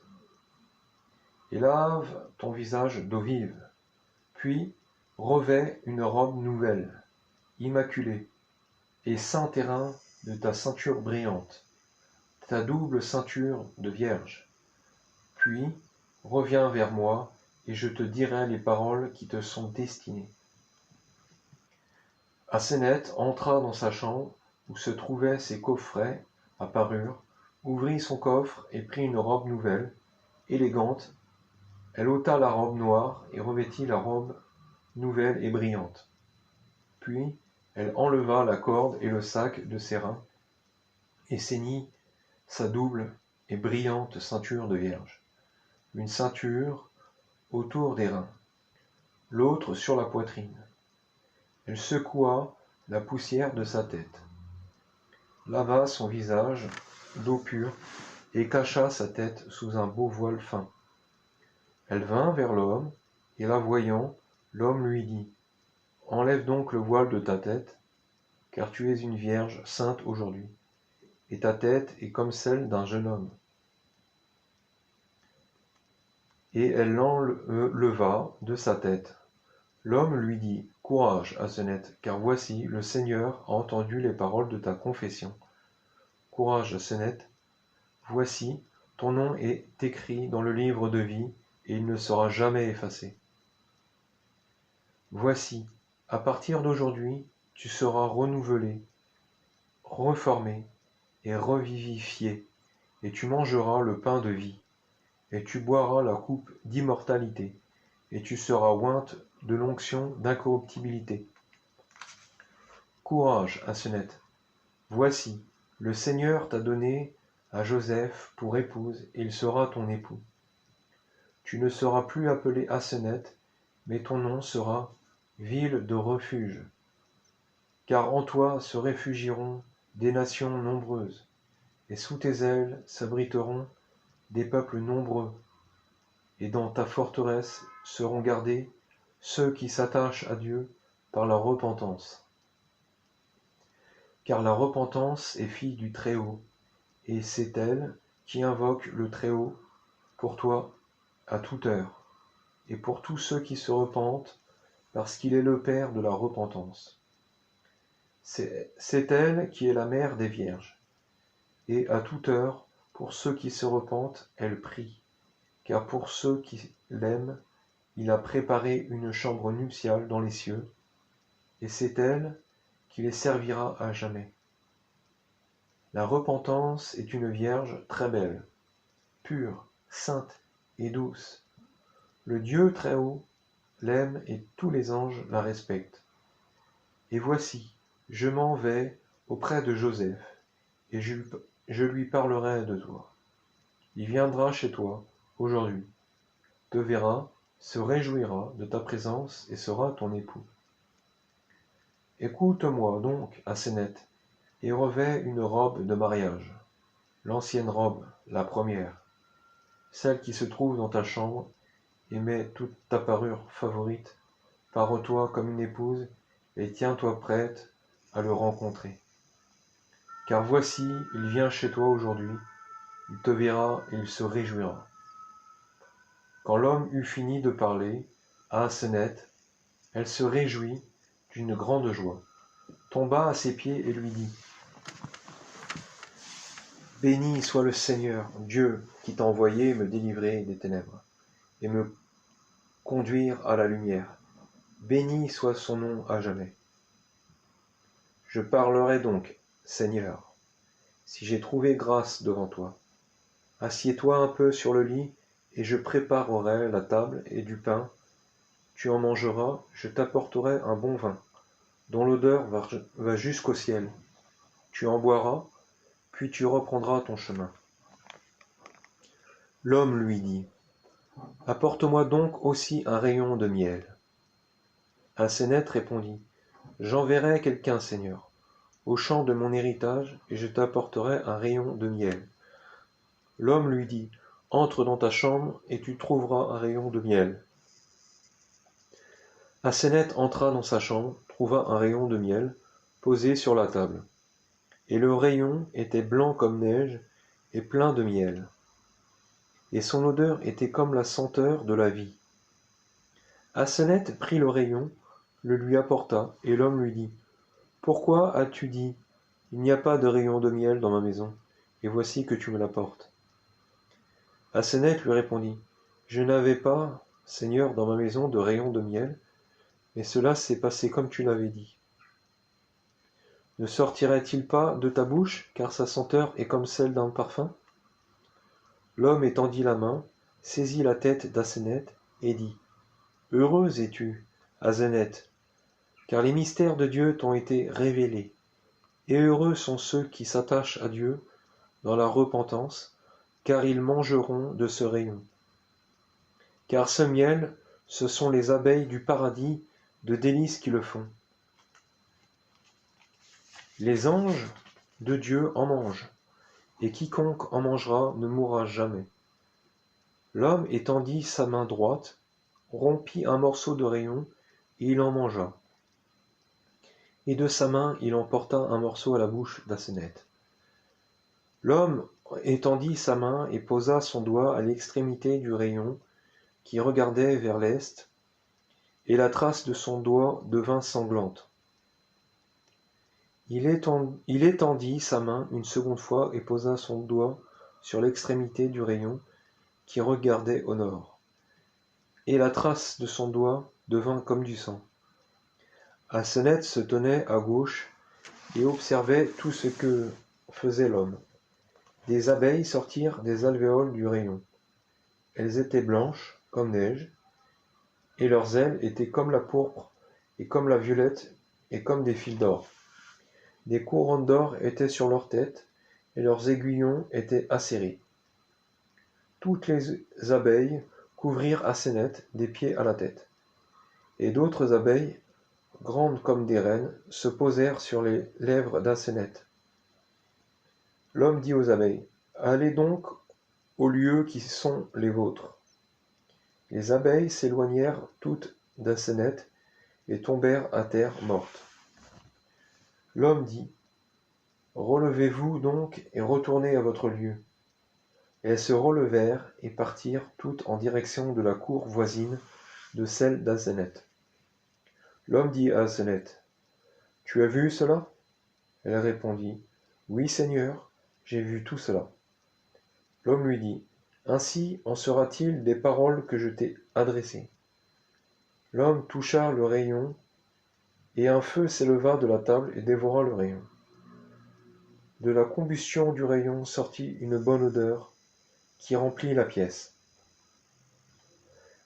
et lave ton visage d'eau vive, puis revêt une robe nouvelle, immaculée, et ceins tes reins de ta ceinture brillante, ta double ceinture de vierge. Puis, reviens vers moi, et je te dirai les paroles qui te sont destinées. » Aseneth entra dans sa chambre, où se trouvaient ses coffrets à parure, ouvrit son coffre et prit une robe nouvelle, élégante. Elle ôta la robe noire et revêtit la robe nouvelle et brillante. Puis, elle enleva la corde et le sac de ses reins, et ceignit sa double et brillante ceinture de vierge, une ceinture autour des reins, l'autre sur la poitrine. Elle secoua la poussière de sa tête, lava son visage d'eau pure et cacha sa tête sous un beau voile fin. Elle vint vers l'homme, et la voyant, l'homme lui dit : « Enlève donc le voile de ta tête, car tu es une vierge sainte aujourd'hui, et ta tête est comme celle d'un jeune homme. » Et elle l'enleva de sa tête. L'homme lui dit : « Courage, Aseneth, car voici, le Seigneur a entendu les paroles de ta confession. Courage, Aseneth, voici, ton nom est écrit dans le livre de vie, et il ne sera jamais effacé. Voici, à partir d'aujourd'hui, tu seras renouvelé, reformé et revivifié, et tu mangeras le pain de vie, et tu boiras la coupe d'immortalité, et tu seras ointe de l'onction d'incorruptibilité. Courage, Aseneth, voici, le Seigneur t'a donné à Joseph pour épouse, et il sera ton époux. Tu ne seras plus appelé Aseneth, mais ton nom sera ville de refuge, car en toi se réfugieront des nations nombreuses, et sous tes ailes s'abriteront des peuples nombreux, et dans ta forteresse seront gardés ceux qui s'attachent à Dieu par la repentance. Car la repentance est fille du Très-Haut, et c'est elle qui invoque le Très-Haut pour toi à toute heure, et pour tous ceux qui se repentent, parce qu'il est le Père de la repentance. C'est elle qui est la mère des vierges, et à toute heure, pour ceux qui se repentent, elle prie, car pour ceux qui l'aiment, il a préparé une chambre nuptiale dans les cieux, et c'est elle qui les servira à jamais. La repentance est une vierge très belle, pure, sainte et douce. Le Dieu très haut l'aime et tous les anges la respectent. Et voici, je m'en vais auprès de Joseph, et je lui parlerai de toi. Il viendra chez toi aujourd'hui, te verra, se réjouira de ta présence et sera ton époux. Écoute-moi donc, Aseneth, et revêts une robe de mariage, l'ancienne robe, la première, celle qui se trouve dans ta chambre, et mets toute ta parure favorite, pare-toi comme une épouse, et tiens-toi prête à le rencontrer. Car voici, il vient chez toi aujourd'hui, il te verra et il se réjouira. Quand l'homme eut fini de parler à Aseneth, elle se réjouit d'une grande joie, tomba à ses pieds et lui dit : « Béni soit le Seigneur, Dieu, qui t'a envoyé me délivrer des ténèbres et me conduire à la lumière. Béni soit son nom à jamais. Je parlerai donc, Seigneur, si j'ai trouvé grâce devant toi. Assieds-toi un peu sur le lit, et je préparerai la table et du pain. Tu en mangeras, je t'apporterai un bon vin, dont l'odeur va jusqu'au ciel. Tu en boiras, puis tu reprendras ton chemin. » L'homme lui dit : « Apporte-moi donc aussi un rayon de miel. » Aseneth répondit : « J'enverrai quelqu'un, Seigneur, au champ de mon héritage, et je t'apporterai un rayon de miel. » L'homme lui dit : « Entre dans ta chambre, et tu trouveras un rayon de miel. » Aseneth entra dans sa chambre, trouva un rayon de miel, posé sur la table. Et le rayon était blanc comme neige, et plein de miel. Et son odeur était comme la senteur de la vie. Aseneth prit le rayon, le lui apporta, et l'homme lui dit : « Pourquoi as-tu dit : il n'y a pas de rayon de miel dans ma maison, et voici que tu me l'apportes ? Aseneth lui répondit: Je n'avais pas, Seigneur, dans ma maison de rayons de miel, mais cela s'est passé comme tu l'avais dit. Ne sortirait-il pas de ta bouche, car sa senteur est comme celle d'un parfum? L'homme étendit la main, saisit la tête d'Aseneth et dit: Heureuse es-tu, Aseneth, car les mystères de Dieu t'ont été révélés, et heureux sont ceux qui s'attachent à Dieu dans la repentance, car ils mangeront de ce rayon. Car ce miel, ce sont les abeilles du paradis de délices qui le font. Les anges de Dieu en mangent, et quiconque en mangera ne mourra jamais. L'homme étendit sa main droite, rompit un morceau de rayon, et il en mangea. Et de sa main il emporta un morceau à la bouche d'Aseneth. L'homme étendit sa main et posa son doigt à l'extrémité du rayon qui regardait vers l'est, et la trace de son doigt devint sanglante. Il étendit sa main une seconde fois et posa son doigt sur l'extrémité du rayon qui regardait au nord, et la trace de son doigt devint comme du sang. Aseneth se tenait à gauche et observait tout ce que faisait l'homme. Des abeilles sortirent des alvéoles du rayon. Elles étaient blanches comme neige, et leurs ailes étaient comme la pourpre, et comme la violette, et comme des fils d'or. Des couronnes d'or étaient sur leurs têtes, et leurs aiguillons étaient acérés. Toutes les abeilles couvrirent Aseneth des pieds à la tête. Et d'autres abeilles, grandes comme des reines, se posèrent sur les lèvres d'Aseneth. L'homme dit aux abeilles: Allez donc aux lieux qui sont les vôtres. Les abeilles s'éloignèrent toutes d'Aseneth et tombèrent à terre mortes. L'homme dit: Relevez-vous donc et retournez à votre lieu. Elles se relevèrent et partirent toutes en direction de la cour voisine de celle d'Aseneth. L'homme dit à Aseneth: Tu as vu cela? Elle répondit: Oui, Seigneur, j'ai vu tout cela. L'homme lui dit: Ainsi en sera-t-il des paroles que je t'ai adressées. L'homme toucha le rayon, et un feu s'éleva de la table et dévora le rayon. De la combustion du rayon sortit une bonne odeur qui remplit la pièce.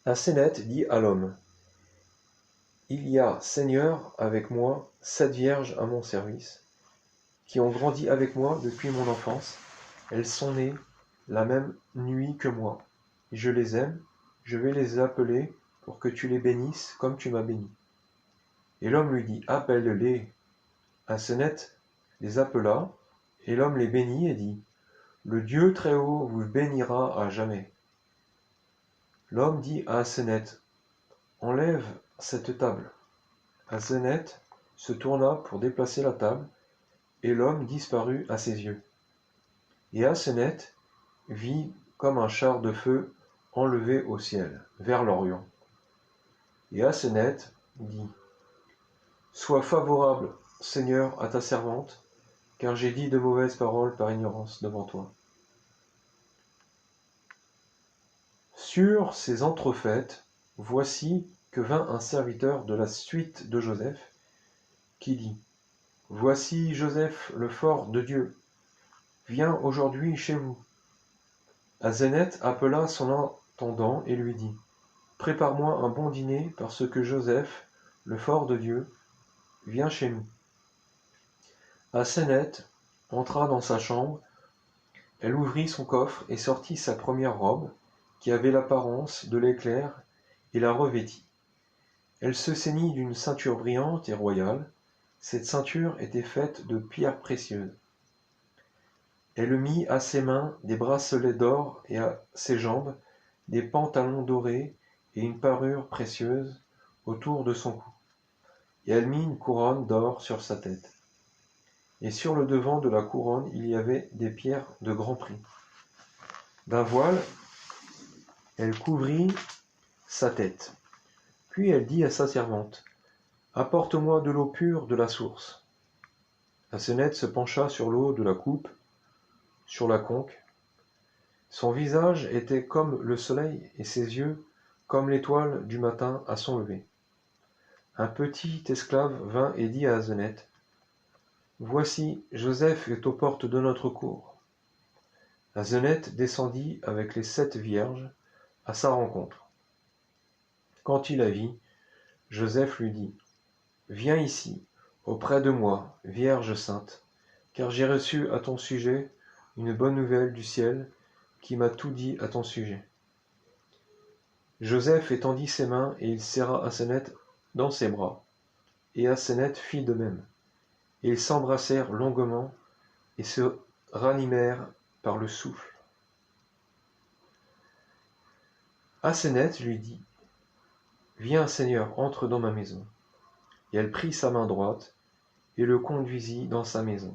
Aseneth dit à l'homme: Il y a, Seigneur, avec moi 7 vierges à mon service, qui ont grandi avec moi depuis mon enfance. Elles sont nées la même nuit que moi, et je les aime. Je vais les appeler pour que tu les bénisses comme tu m'as béni. Et l'homme lui dit: Appelle-les. Aseneth les appela, et l'homme les bénit et dit: Le Dieu Très-Haut vous bénira à jamais. L'homme dit à Aseneth: Enlève cette table. Aseneth se tourna pour déplacer la table, et l'homme disparut à ses yeux. Et Aseneth vit comme un char de feu enlevé au ciel, vers l'Orient. Et Aseneth dit: Sois favorable, Seigneur, à ta servante, car j'ai dit de mauvaises paroles par ignorance devant toi. Sur ces entrefaites, voici que vint un serviteur de la suite de Joseph, qui dit: Voici Joseph, le fort de Dieu, vient aujourd'hui chez vous. Aseneth appela son intendant et lui dit: Prépare-moi un bon dîner, parce que Joseph, le fort de Dieu, vient chez nous. Aseneth entra dans sa chambre, elle ouvrit son coffre et sortit sa première robe, qui avait l'apparence de l'éclair, et la revêtit. Elle se ceignit d'une ceinture brillante et royale. Cette ceinture était faite de pierres précieuses. Elle mit à ses mains des bracelets d'or et à ses jambes des pantalons dorés et une parure précieuse autour de son cou. Et elle mit une couronne d'or sur sa tête. Et sur le devant de la couronne, il y avait des pierres de grand prix. D'un voile, elle couvrit sa tête. Puis elle dit à sa servante: Apporte-moi de l'eau pure de la source. Aseneth se pencha sur l'eau de la coupe, sur la conque. Son visage était comme le soleil et ses yeux comme l'étoile du matin à son lever. Un petit esclave vint et dit à Aseneth: Voici, Joseph est aux portes de notre cour. Aseneth descendit avec les 7 vierges à sa rencontre. Quand il la vit, Joseph lui dit: Viens ici, auprès de moi, Vierge sainte, car j'ai reçu à ton sujet une bonne nouvelle du ciel qui m'a tout dit à ton sujet. Joseph étendit ses mains et il serra Aseneth dans ses bras, et Aseneth fit de même. Et ils s'embrassèrent longuement et se ranimèrent par le souffle. Aseneth lui dit: Viens, Seigneur, entre dans ma maison. Et elle prit sa main droite et le conduisit dans sa maison.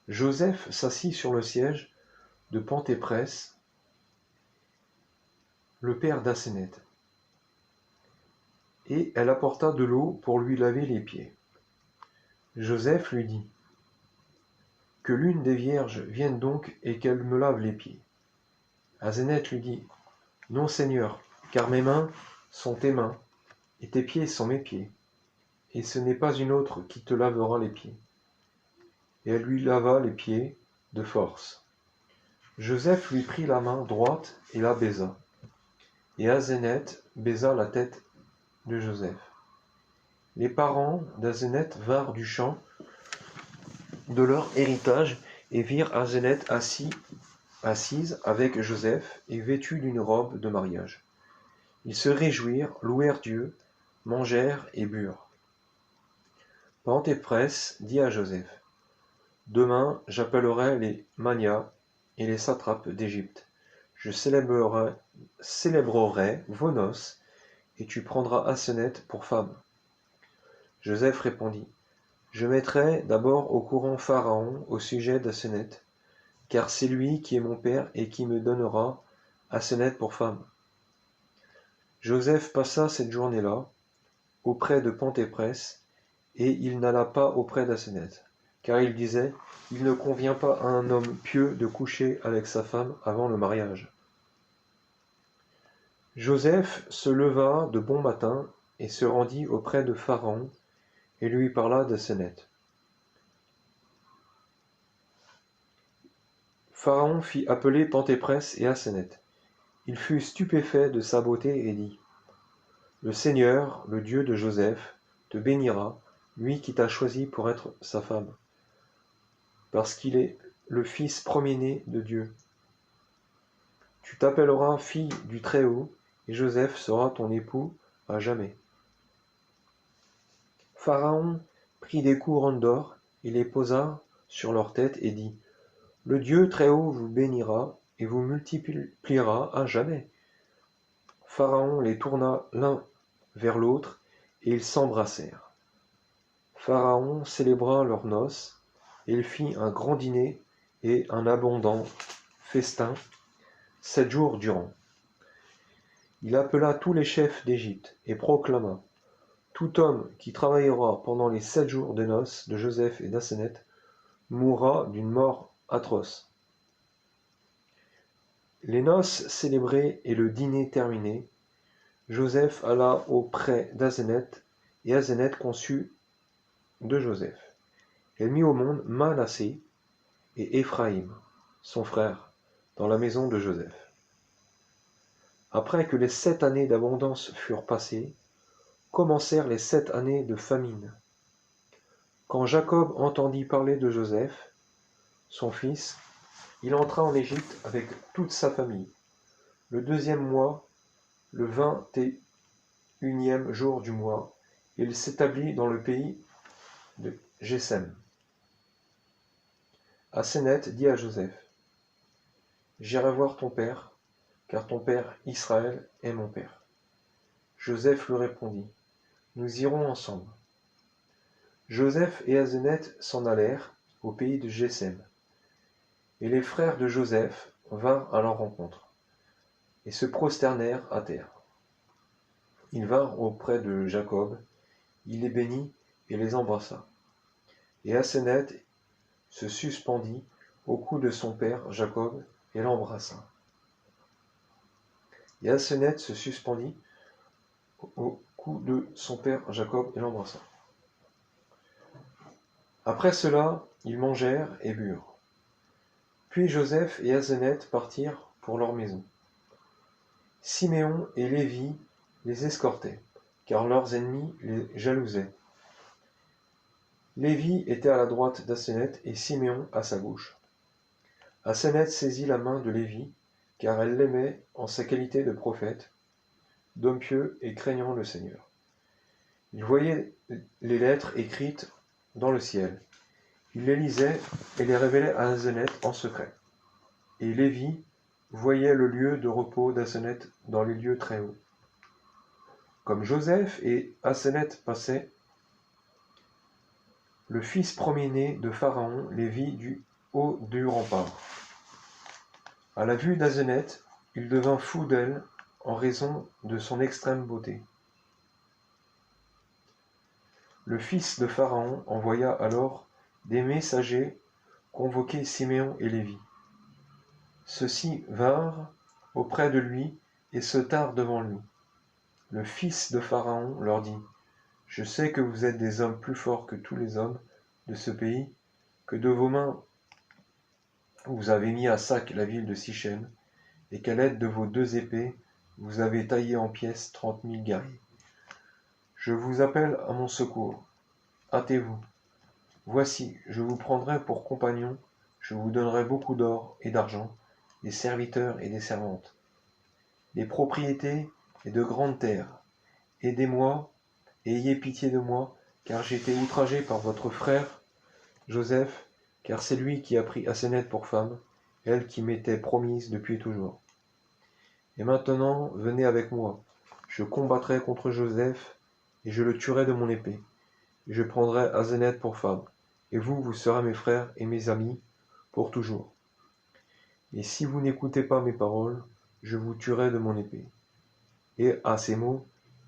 Joseph s'assit sur le siège de Penthéprès, le père d'Aseneth, et elle apporta de l'eau pour lui laver les pieds. Joseph lui dit: Que l'une des vierges vienne donc et qu'elle me lave les pieds. Aseneth lui dit: Non, Seigneur, car mes mains sont tes mains, et tes pieds sont mes pieds, et ce n'est pas une autre qui te lavera les pieds. Et elle lui lava les pieds de force. Joseph lui prit la main droite et la baisa. Et Aseneth baisa la tête de Joseph. Les parents d'Aseneth vinrent du champ de leur héritage et virent Aseneth assise avec Joseph et vêtue d'une robe de mariage. Ils se réjouirent, louèrent Dieu, mangèrent et burent. Penthéprès dit à Joseph: Demain j'appellerai les magnats et les satrapes d'Égypte. Je célébrerai vos noces, et tu prendras Aseneth pour femme. Joseph répondit: Je mettrai d'abord au courant Pharaon au sujet d'Aseneth, car c'est lui qui est mon père et qui me donnera Aseneth pour femme. Joseph passa cette journée-là auprès de Penthéprès, et il n'alla pas auprès d'Aseneth, car il disait: Il ne convient pas à un homme pieux de coucher avec sa femme avant le mariage. Joseph se leva de bon matin et se rendit auprès de Pharaon et lui parla d'Aseneth. Pharaon fit appeler Penthéprès et Aseneth. Il fut stupéfait de sa beauté et dit: Le Seigneur, le Dieu de Joseph, te bénira, lui qui t'a choisi pour être sa femme, parce qu'il est le fils premier-né de Dieu. Tu t'appelleras fille du Très-Haut, et Joseph sera ton époux à jamais. Pharaon prit des couronnes d'or et les posa sur leur tête et dit: Le Dieu Très-Haut vous bénira et vous multipliera à jamais. Pharaon les tourna l'un vers l'autre et ils s'embrassèrent. Pharaon célébra leurs noces et il fit un grand dîner et un abondant festin 7 jours durant. Il appela tous les chefs d'Égypte et proclama: Tout homme qui travaillera pendant les 7 jours de noces de Joseph et d'Aseneth mourra d'une mort atroce. Les noces célébrées et le dîner terminé, Joseph alla auprès d'Aseneth, et Aseneth conçut de Joseph. Elle mit au monde Manassé et Éphraïm, son frère, dans la maison de Joseph. Après que les 7 années d'abondance furent passées, commencèrent les 7 années de famine. Quand Jacob entendit parler de Joseph, son fils, il entra en Égypte avec toute sa famille. Le 2e mois, le 21e jour du mois, il s'établit dans le pays de Gésem. Aseneth dit à Joseph: J'irai voir ton père, car ton père Israël est mon père. Joseph lui répondit: Nous irons ensemble. Joseph et Aseneth s'en allèrent au pays de Gésem. Et les frères de Joseph vinrent à leur rencontre, et se prosternèrent à terre. Ils vinrent auprès de Jacob, il les bénit et les embrassa. Et Aseneth se suspendit au cou de son père Jacob, et l'embrassa. Et Aseneth se suspendit au cou de son père Jacob et l'embrassa. Après cela, ils mangèrent et burent. Puis Joseph et Aseneth partirent pour leur maison. Siméon et Lévi les escortaient, car leurs ennemis les jalousaient. Lévi était à la droite d'Aseneth et Siméon à sa gauche. Aseneth saisit la main de Lévi, car elle l'aimait en sa qualité de prophète, d'homme pieux et craignant le Seigneur. Il voyait les lettres écrites dans le ciel. Il les lisait et les révélait à Aseneth en secret. Et Lévi voyait le lieu de repos d'Aseneth dans les lieux très hauts. Comme Joseph et Aseneth passaient, le fils premier-né de Pharaon les vit du haut du rempart. À la vue d'Aseneth, il devint fou d'elle en raison de son extrême beauté. Le fils de Pharaon envoya alors des messagers convoquer Siméon et Lévi. Ceux-ci vinrent auprès de lui et se tinrent devant lui. Le fils de Pharaon leur dit : « Je sais que vous êtes des hommes plus forts que tous les hommes de ce pays, que de vos mains vous avez mis à sac la ville de Sichem, et qu'à l'aide de vos 2 épées vous avez taillé en pièces 30 000 guerriers. Je vous appelle à mon secours. Hâtez-vous. Voici, je vous prendrai pour compagnon, je vous donnerai beaucoup d'or et d'argent, des serviteurs et des servantes, des propriétés et de grandes terres. Aidez-moi et ayez pitié de moi, car j'ai été outragé par votre frère Joseph, car c'est lui qui a pris Aseneth pour femme, elle qui m'était promise depuis toujours. Et maintenant, venez avec moi, je combattrai contre Joseph, et je le tuerai de mon épée. Je prendrai Aseneth pour femme, et vous, vous serez mes frères et mes amis pour toujours. Et si vous n'écoutez pas mes paroles, je vous tuerai de mon épée. Et à ces mots,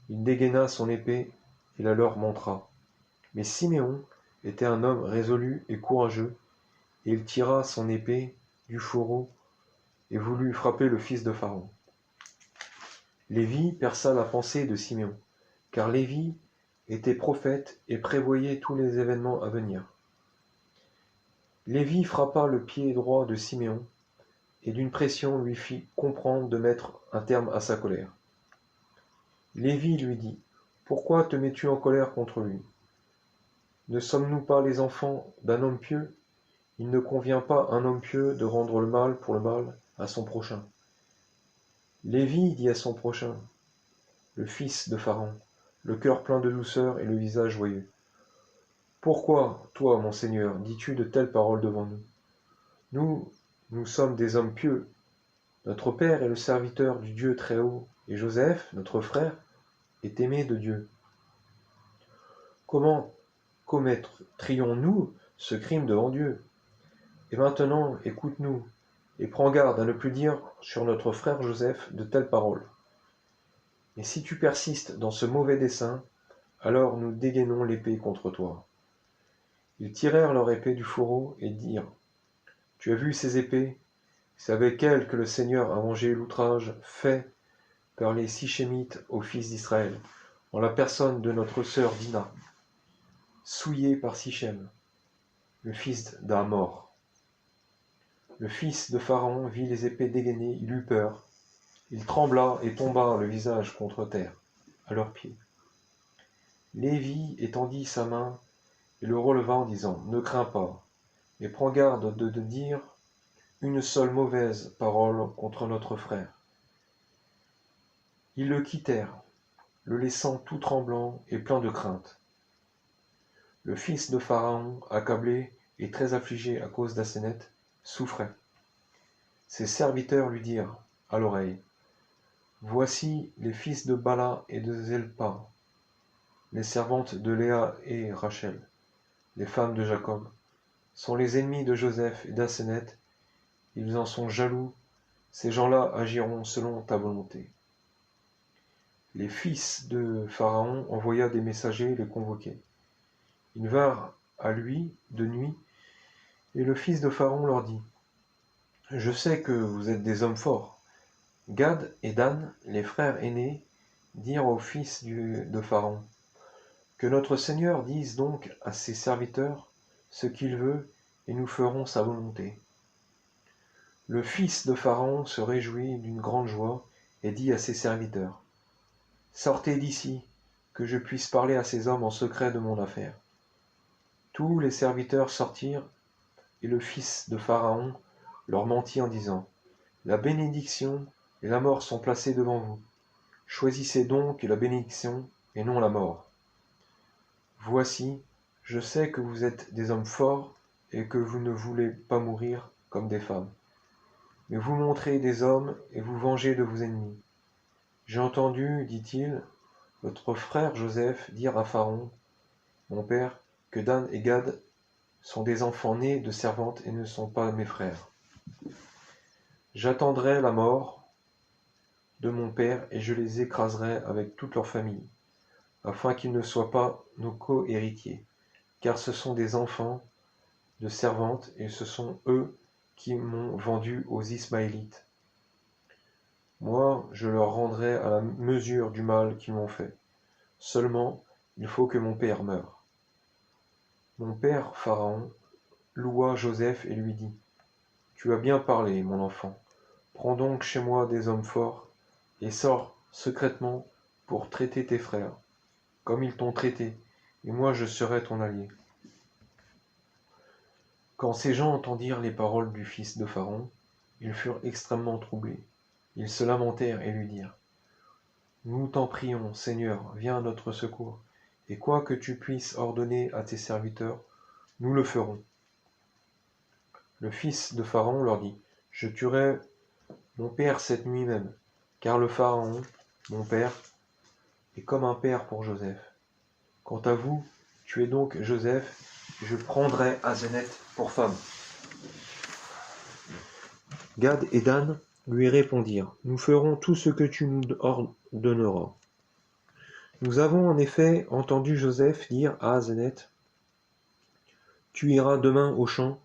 il dégaina son épée et la leur montra. Mais Siméon était un homme résolu et courageux, et il tira son épée du fourreau et voulut frapper le fils de Pharaon. Lévi perça la pensée de Siméon, car Lévi était prophète et prévoyait tous les événements à venir. Lévi frappa le pied droit de Siméon, et d'une pression lui fit comprendre de mettre un terme à sa colère. Lévi lui dit : « Pourquoi te mets-tu en colère contre lui ? Ne sommes-nous pas les enfants d'un homme pieux ? Il ne convient pas à un homme pieux de rendre le mal pour le mal à son prochain. » Lévi dit à son prochain, le fils de Pharaon, le cœur plein de douceur et le visage joyeux : « Pourquoi, toi, mon Seigneur, dis-tu de telles paroles devant nous ? Nous sommes des hommes pieux. Notre père est le serviteur du Dieu très haut, et Joseph, notre frère, est aimé de Dieu. Comment commettrions-nous ce crime devant Dieu ? Et maintenant, écoute-nous, et prends garde à ne plus dire sur notre frère Joseph de telles paroles. Et si tu persistes dans ce mauvais dessein, alors nous dégainons l'épée contre toi. » Ils tirèrent leur épée du fourreau et dirent : « Tu as vu ces épées ? C'est avec elles que le Seigneur a vengé l'outrage fait par les Sichémites aux fils d'Israël, en la personne de notre sœur Dina, souillée par Sichem, le fils d'Hamor. » Le fils de Pharaon vit les épées dégainées, il eut peur. Il trembla et tomba le visage contre terre, à leurs pieds. Lévi étendit sa main et le releva en disant : « Ne crains pas, mais prends garde de dire une seule mauvaise parole contre notre frère. » Ils le quittèrent, le laissant tout tremblant et plein de crainte. Le fils de Pharaon, accablé et très affligé à cause d'Aseneth, souffrait. Ses serviteurs lui dirent à l'oreille : « Voici les fils de Bala et de Zilpa, les servantes de Léa et Rachel, les femmes de Jacob, sont les ennemis de Joseph et d'Aseneth. Ils en sont jaloux. Ces gens-là agiront selon ta volonté. » Les fils de Pharaon envoya des messagers les convoquer. Ils vinrent à lui de nuit, et le fils de Pharaon leur dit : Je sais que vous êtes des hommes forts. Gad et Dan, les frères aînés, dirent aux fils de Pharaon, que notre Seigneur dise donc à ses serviteurs ce qu'il veut, et nous ferons sa volonté. Le fils de Pharaon se réjouit d'une grande joie et dit à ses serviteurs, sortez d'ici, que je puisse parler à ces hommes en secret de mon affaire. Tous les serviteurs sortirent, et le fils de Pharaon leur mentit en disant, la bénédiction et la mort sont placées devant vous. Choisissez donc la bénédiction et non la mort. Voici, je sais que vous êtes des hommes forts et que vous ne voulez pas mourir comme des femmes. Mais vous montrez des hommes et vous vengez de vos ennemis. J'ai entendu, dit-il, votre frère Joseph dire à Pharaon, mon père, que Dan et Gad sont des enfants nés de servantes et ne sont pas mes frères. J'attendrai la mort de mon père et je les écraserai avec toute leur famille, afin qu'ils ne soient pas nos co-héritiers, car ce sont des enfants de servantes et ce sont eux qui m'ont vendu aux Ismaélites. Moi, je leur rendrai à la mesure du mal qu'ils m'ont fait. Seulement, il faut que mon père meure. Mon père, Pharaon, loua Joseph et lui dit, tu as bien parlé, mon enfant. Prends donc chez moi des hommes forts et sors secrètement pour traiter tes frères, comme ils t'ont traité, et moi je serai ton allié. Quand ces gens entendirent les paroles du fils de Pharaon, ils furent extrêmement troublés. Ils se lamentèrent et lui dirent, nous t'en prions, Seigneur, viens à notre secours, et quoi que tu puisses ordonner à tes serviteurs, nous le ferons. Le fils de Pharaon leur dit, je tuerai mon père cette nuit même, car le Pharaon, mon père, est comme un père pour Joseph. Quant à vous, tuez donc Joseph, et je prendrai Asenath pour femme. Gad et Dan lui répondirent, nous ferons tout ce que tu nous ordonneras. Nous avons en effet entendu Joseph dire à Asenath, tu iras demain au champ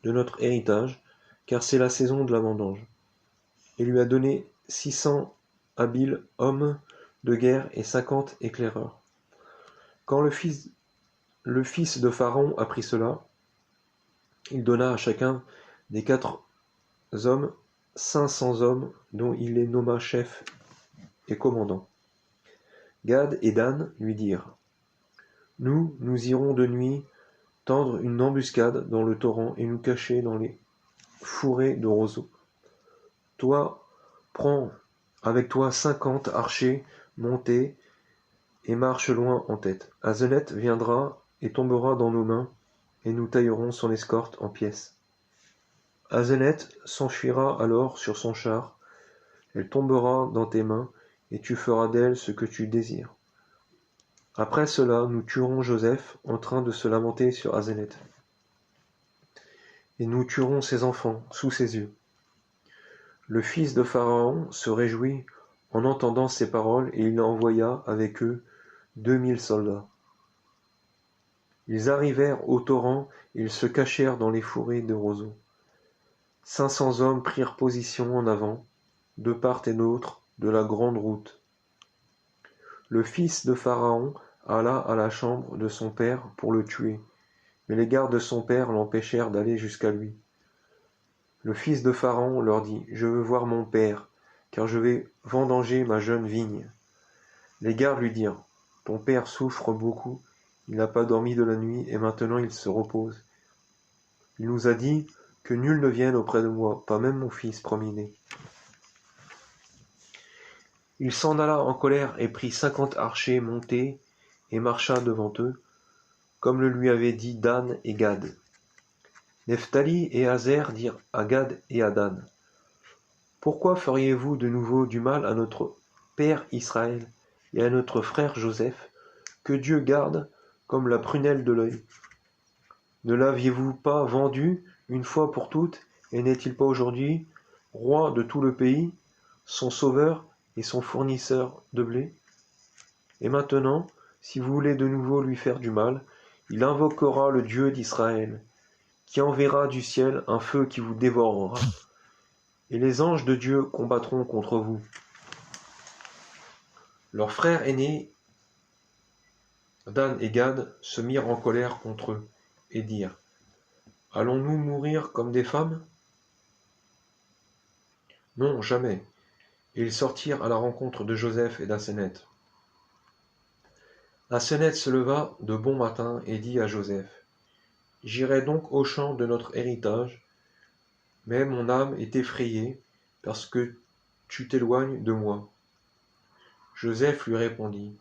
de notre héritage, car c'est la saison de la vendange. Et lui a donné 600 habiles hommes de guerre et 50 éclaireurs. Quand le fils de Pharaon apprit cela, il donna à chacun des 4 hommes 500 hommes, dont il les nomma chefs et commandants. Gad et Dan lui dirent, nous irons de nuit tendre une embuscade dans le torrent et nous cacher dans les fourrés de roseaux. Toi, prends avec toi 50 archers montés et marche loin en tête. Asenath viendra et tombera dans nos mains, et nous taillerons son escorte en pièces. Asenath s'enfuira alors sur son char, elle tombera dans tes mains, et tu feras d'elle ce que tu désires. Après cela, nous tuerons Joseph en train de se lamenter sur Asenath. Et nous tuerons ses enfants sous ses yeux. Le fils de Pharaon se réjouit en entendant ces paroles, et il envoya avec eux 2000 soldats. Ils arrivèrent au torrent, et ils se cachèrent dans les fourrés de roseaux. 500 hommes prirent position en avant, de part et d'autre de la grande route. Le fils de Pharaon alla à la chambre de son père pour le tuer, mais les gardes de son père l'empêchèrent d'aller jusqu'à lui. Le fils de Pharaon leur dit, « Je veux voir mon père, car je vais vendanger ma jeune vigne. » Les gardes lui dirent, « Ton père souffre beaucoup, il n'a pas dormi de la nuit, et maintenant il se repose. Il nous a dit que nul ne vienne auprès de moi, pas même mon fils premier-né. » Il s'en alla en colère et prit 50 archers montés et marcha devant eux, comme le lui avaient dit Dan et Gad. Nephtali et Aser dirent à Gad et à Dan, « Pourquoi feriez-vous de nouveau du mal à notre père Israël et à notre frère Joseph, que Dieu garde comme la prunelle de l'œil? Ne l'aviez-vous pas vendu une fois pour toutes, et n'est-il pas aujourd'hui roi de tout le pays, son sauveur et son fournisseur de blé? Et maintenant, si vous voulez de nouveau lui faire du mal, il invoquera le Dieu d'Israël, qui enverra du ciel un feu qui vous dévorera. et les anges de Dieu combattront contre vous. Leurs frères aînés, Dan et Gad, se mirent en colère contre eux, et dirent: Allons-nous mourir comme des femmes? Non, jamais. Et ils sortirent à la rencontre de Joseph et d'Aseneth. Aseneth se leva de bon matin et dit à Joseph: J'irai donc au champ de notre héritage, mais mon âme est effrayée parce que tu t'éloignes de moi. Joseph lui répondit: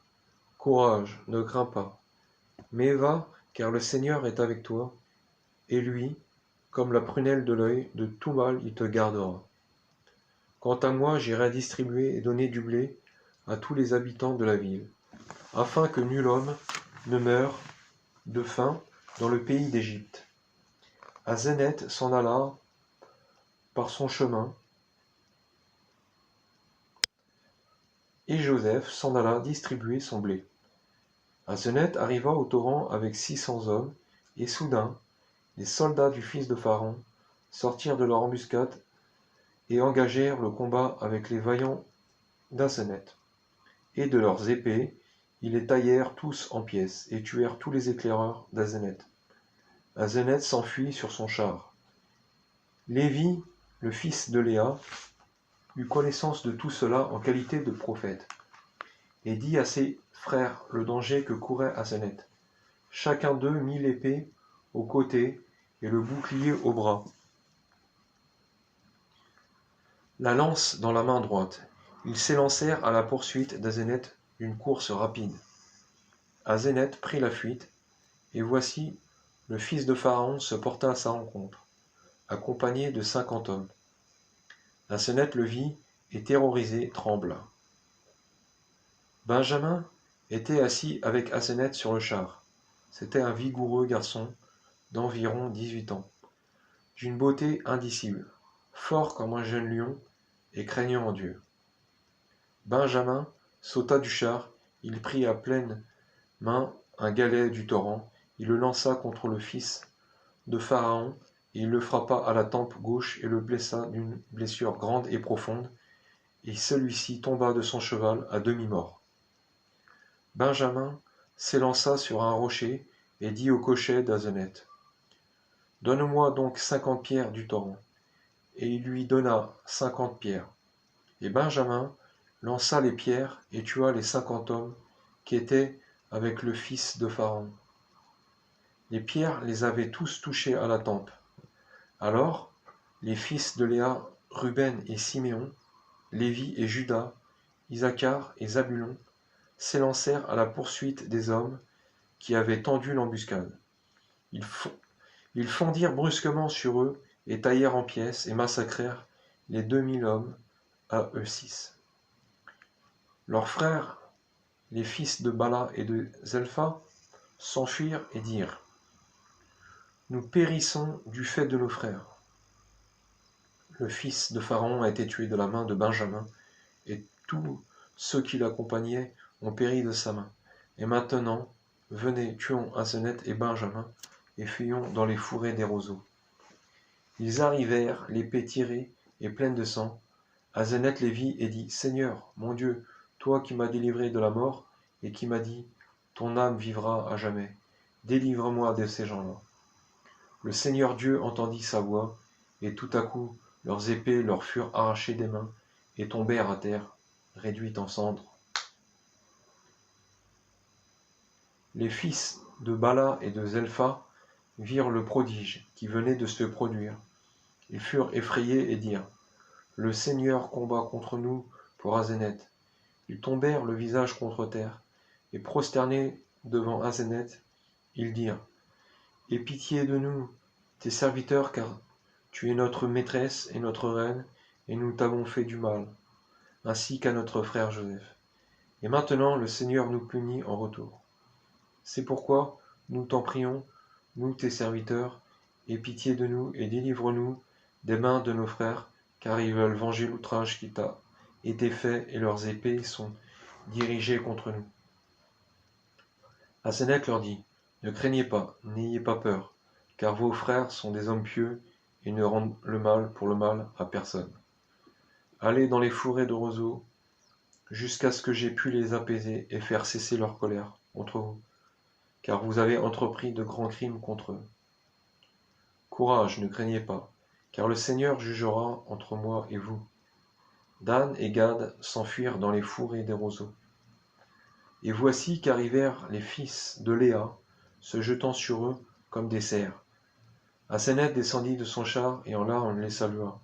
Courage, ne crains pas, mais va, car le Seigneur est avec toi, et lui, comme la prunelle de l'œil, de tout mal il te gardera. Quant à moi, j'irai distribuer et donner du blé à tous les habitants de la ville, afin que nul homme ne meure de faim dans le pays d'Égypte. Aseneth s'en alla par son chemin, et Joseph s'en alla distribuer son blé. Aseneth arriva au torrent avec 600 hommes, et soudain, les soldats du fils de Pharaon sortirent de leur embuscade et engagèrent le combat avec les vaillants d'Aseneth. Et de leurs épées, ils les taillèrent tous en pièces, et tuèrent tous les éclaireurs d'Aseneth. Aseneth s'enfuit sur son char. Lévi, le fils de Léa, eut connaissance de tout cela en qualité de prophète, et dit à ses frères le danger que courait Aseneth. Chacun d'eux mit l'épée au côté et le bouclier au bras, la lance dans la main droite. Ils s'élancèrent à la poursuite d'Aseneth d'une course rapide. Aseneth prit la fuite, et voici, le fils de Pharaon se porta à sa rencontre, accompagné de 50 hommes. Aseneth le vit, et terrorisé, trembla. Benjamin était assis avec Aseneth sur le char. C'était un vigoureux garçon d'environ 18 ans, d'une beauté indicible, fort comme un jeune lion et craignant en Dieu. Benjamin sauta du char, il prit à pleine main un galet du torrent, il le lança contre le fils de Pharaon, et il le frappa à la tempe gauche et le blessa d'une blessure grande et profonde, et celui-ci tomba de son cheval à demi-mort. Benjamin s'élança sur un rocher et dit au cocher d'Aseneth: Donne-moi donc 50 pierres du torrent. Et il lui donna 50 pierres. Et Benjamin lança les pierres et tua les 50 hommes qui étaient avec le fils de Pharaon. Les pierres les avaient tous touchés à la tempe. Alors, les fils de Léa, Ruben et Siméon, Lévi et Juda, Isaacar et Zabulon, s'élancèrent à la poursuite des hommes qui avaient tendu l'embuscade. Ils fondirent brusquement sur eux et taillèrent en pièces et massacrèrent les 2000 hommes à eux 6. Leurs frères, les fils de Bala et de Zelpha, s'enfuirent et dirent: Nous périssons du fait de nos frères. Le fils de Pharaon a été tué de la main de Benjamin, et tous ceux qui l'accompagnaient ont péri de sa main. Et maintenant, venez, tuons Aseneth et Benjamin, et fuyons dans les fourrés des roseaux. Ils arrivèrent, l'épée tirée et pleine de sang. Aseneth les vit et dit: Seigneur, mon Dieu, toi qui m'as délivré de la mort, et qui m'as dit: Ton âme vivra à jamais, délivre-moi de ces gens-là. Le Seigneur Dieu entendit sa voix, et tout à coup, leurs épées leur furent arrachées des mains, et tombèrent à terre, réduites en cendres. Les fils de Bala et de Zelpha virent le prodige qui venait de se produire. Ils furent effrayés et dirent: Le Seigneur combat contre nous pour Aseneth. Ils tombèrent le visage contre terre, et prosternés devant Aseneth, ils dirent: Aie pitié de nous, tes serviteurs, car tu es notre maîtresse et notre reine, et nous t'avons fait du mal, ainsi qu'à notre frère Joseph. Et maintenant le Seigneur nous punit en retour. C'est pourquoi nous t'en prions, nous tes serviteurs, aie pitié de nous et délivre-nous des mains de nos frères, car ils veulent venger l'outrage qui t'a été fait, et leurs épées sont dirigées contre nous. Aseneth leur dit: Ne craignez pas, n'ayez pas peur, car vos frères sont des hommes pieux et ne rendent le mal pour le mal à personne. allez dans les fourrés de roseaux, jusqu'à ce que j'aie pu les apaiser et faire cesser leur colère contre vous, car vous avez entrepris de grands crimes contre eux. Courage, ne craignez pas, car le Seigneur jugera entre moi et vous. Dan et Gad s'enfuirent dans les fourrés des roseaux. Et voici qu'arrivèrent les fils de Léa, se jetant sur eux comme des cerfs. Asenath descendit de son char et en larmes les salua.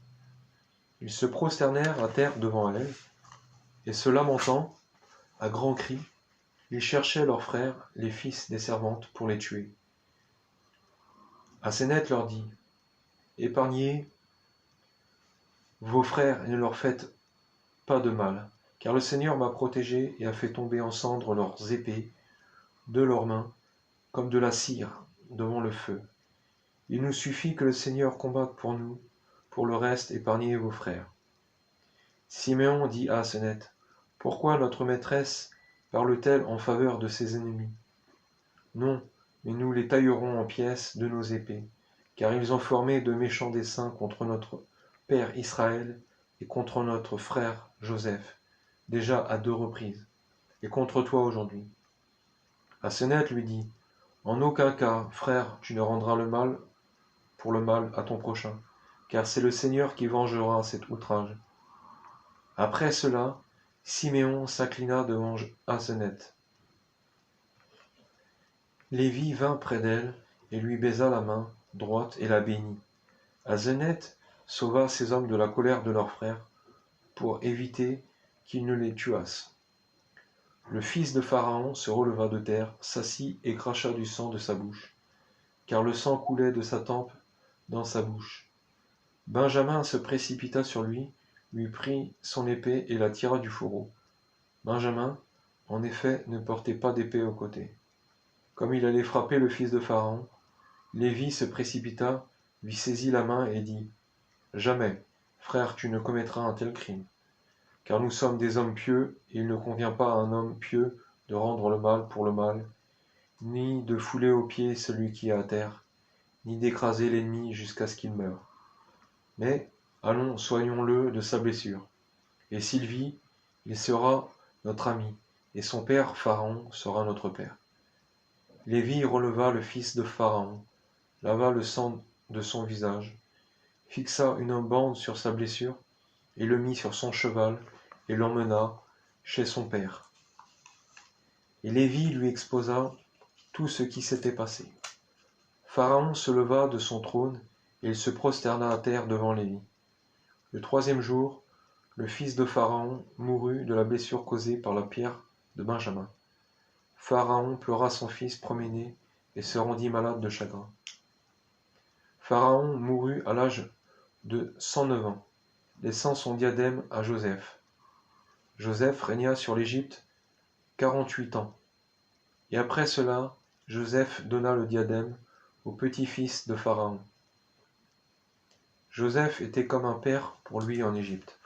Ils se prosternèrent à terre devant elle, et se lamentant, à grands cris, ils cherchaient leurs frères, les fils des servantes, pour les tuer. Asenath leur dit, épargnez vos frères et ne leur faites pas de mal, car le Seigneur m'a protégé et a fait tomber en cendres leurs épées de leurs mains, comme de la cire devant le feu. Il nous suffit que le Seigneur combatte pour nous, pour le reste épargnez vos frères. Siméon dit à Asenath, pourquoi notre maîtresse parle-t-elle en faveur de ses ennemis? Non, mais nous les taillerons en pièces de nos épées, car ils ont formé de méchants desseins contre notre père Israël et contre notre frère Joseph, déjà à 2 reprises, et contre toi aujourd'hui. Asenath lui dit, en aucun cas, frère, tu ne rendras le mal pour le mal à ton prochain, car c'est le Seigneur qui vengera cet outrage. Après cela, Siméon s'inclina devant Asenath. Lévi vint près d'elle et lui baisa la main droite et la bénit. Asenath sauva ses hommes de la colère de leurs frères pour éviter qu'ils ne les tuassent. Le fils de Pharaon se releva de terre, s'assit et cracha du sang de sa bouche, car le sang coulait de sa tempe dans sa bouche. Benjamin se précipita sur lui prit son épée et la tira du fourreau. Benjamin, en effet, ne portait pas d'épée au côté. Comme il allait frapper le fils de Pharaon, Lévi se précipita, lui saisit la main et dit, « Jamais, frère, tu ne commettras un tel crime, car nous sommes des hommes pieux, et il ne convient pas à un homme pieux de rendre le mal pour le mal, ni de fouler aux pieds celui qui est à terre, ni d'écraser l'ennemi jusqu'à ce qu'il meure. Mais, allons, soignons-le de sa blessure. Et s'il vit, il sera notre ami, et son père Pharaon sera notre père. » Lévi releva le fils de Pharaon, lava le sang de son visage, fixa une bande sur sa blessure, et le mit sur son cheval, et l'emmena chez son père. Et Lévi lui exposa tout ce qui s'était passé. Pharaon se leva de son trône, et il se prosterna à terre devant Lévi. Le 3e jour, le fils de Pharaon mourut de la blessure causée par la pierre de Benjamin. Pharaon pleura son fils premier-né et se rendit malade de chagrin. Pharaon mourut à l'âge de 109 ans, laissant son diadème à Joseph. Joseph régna sur l'Égypte 48 ans. Et après cela, Joseph donna le diadème au petit-fils de Pharaon. Joseph était comme un père pour lui en Égypte.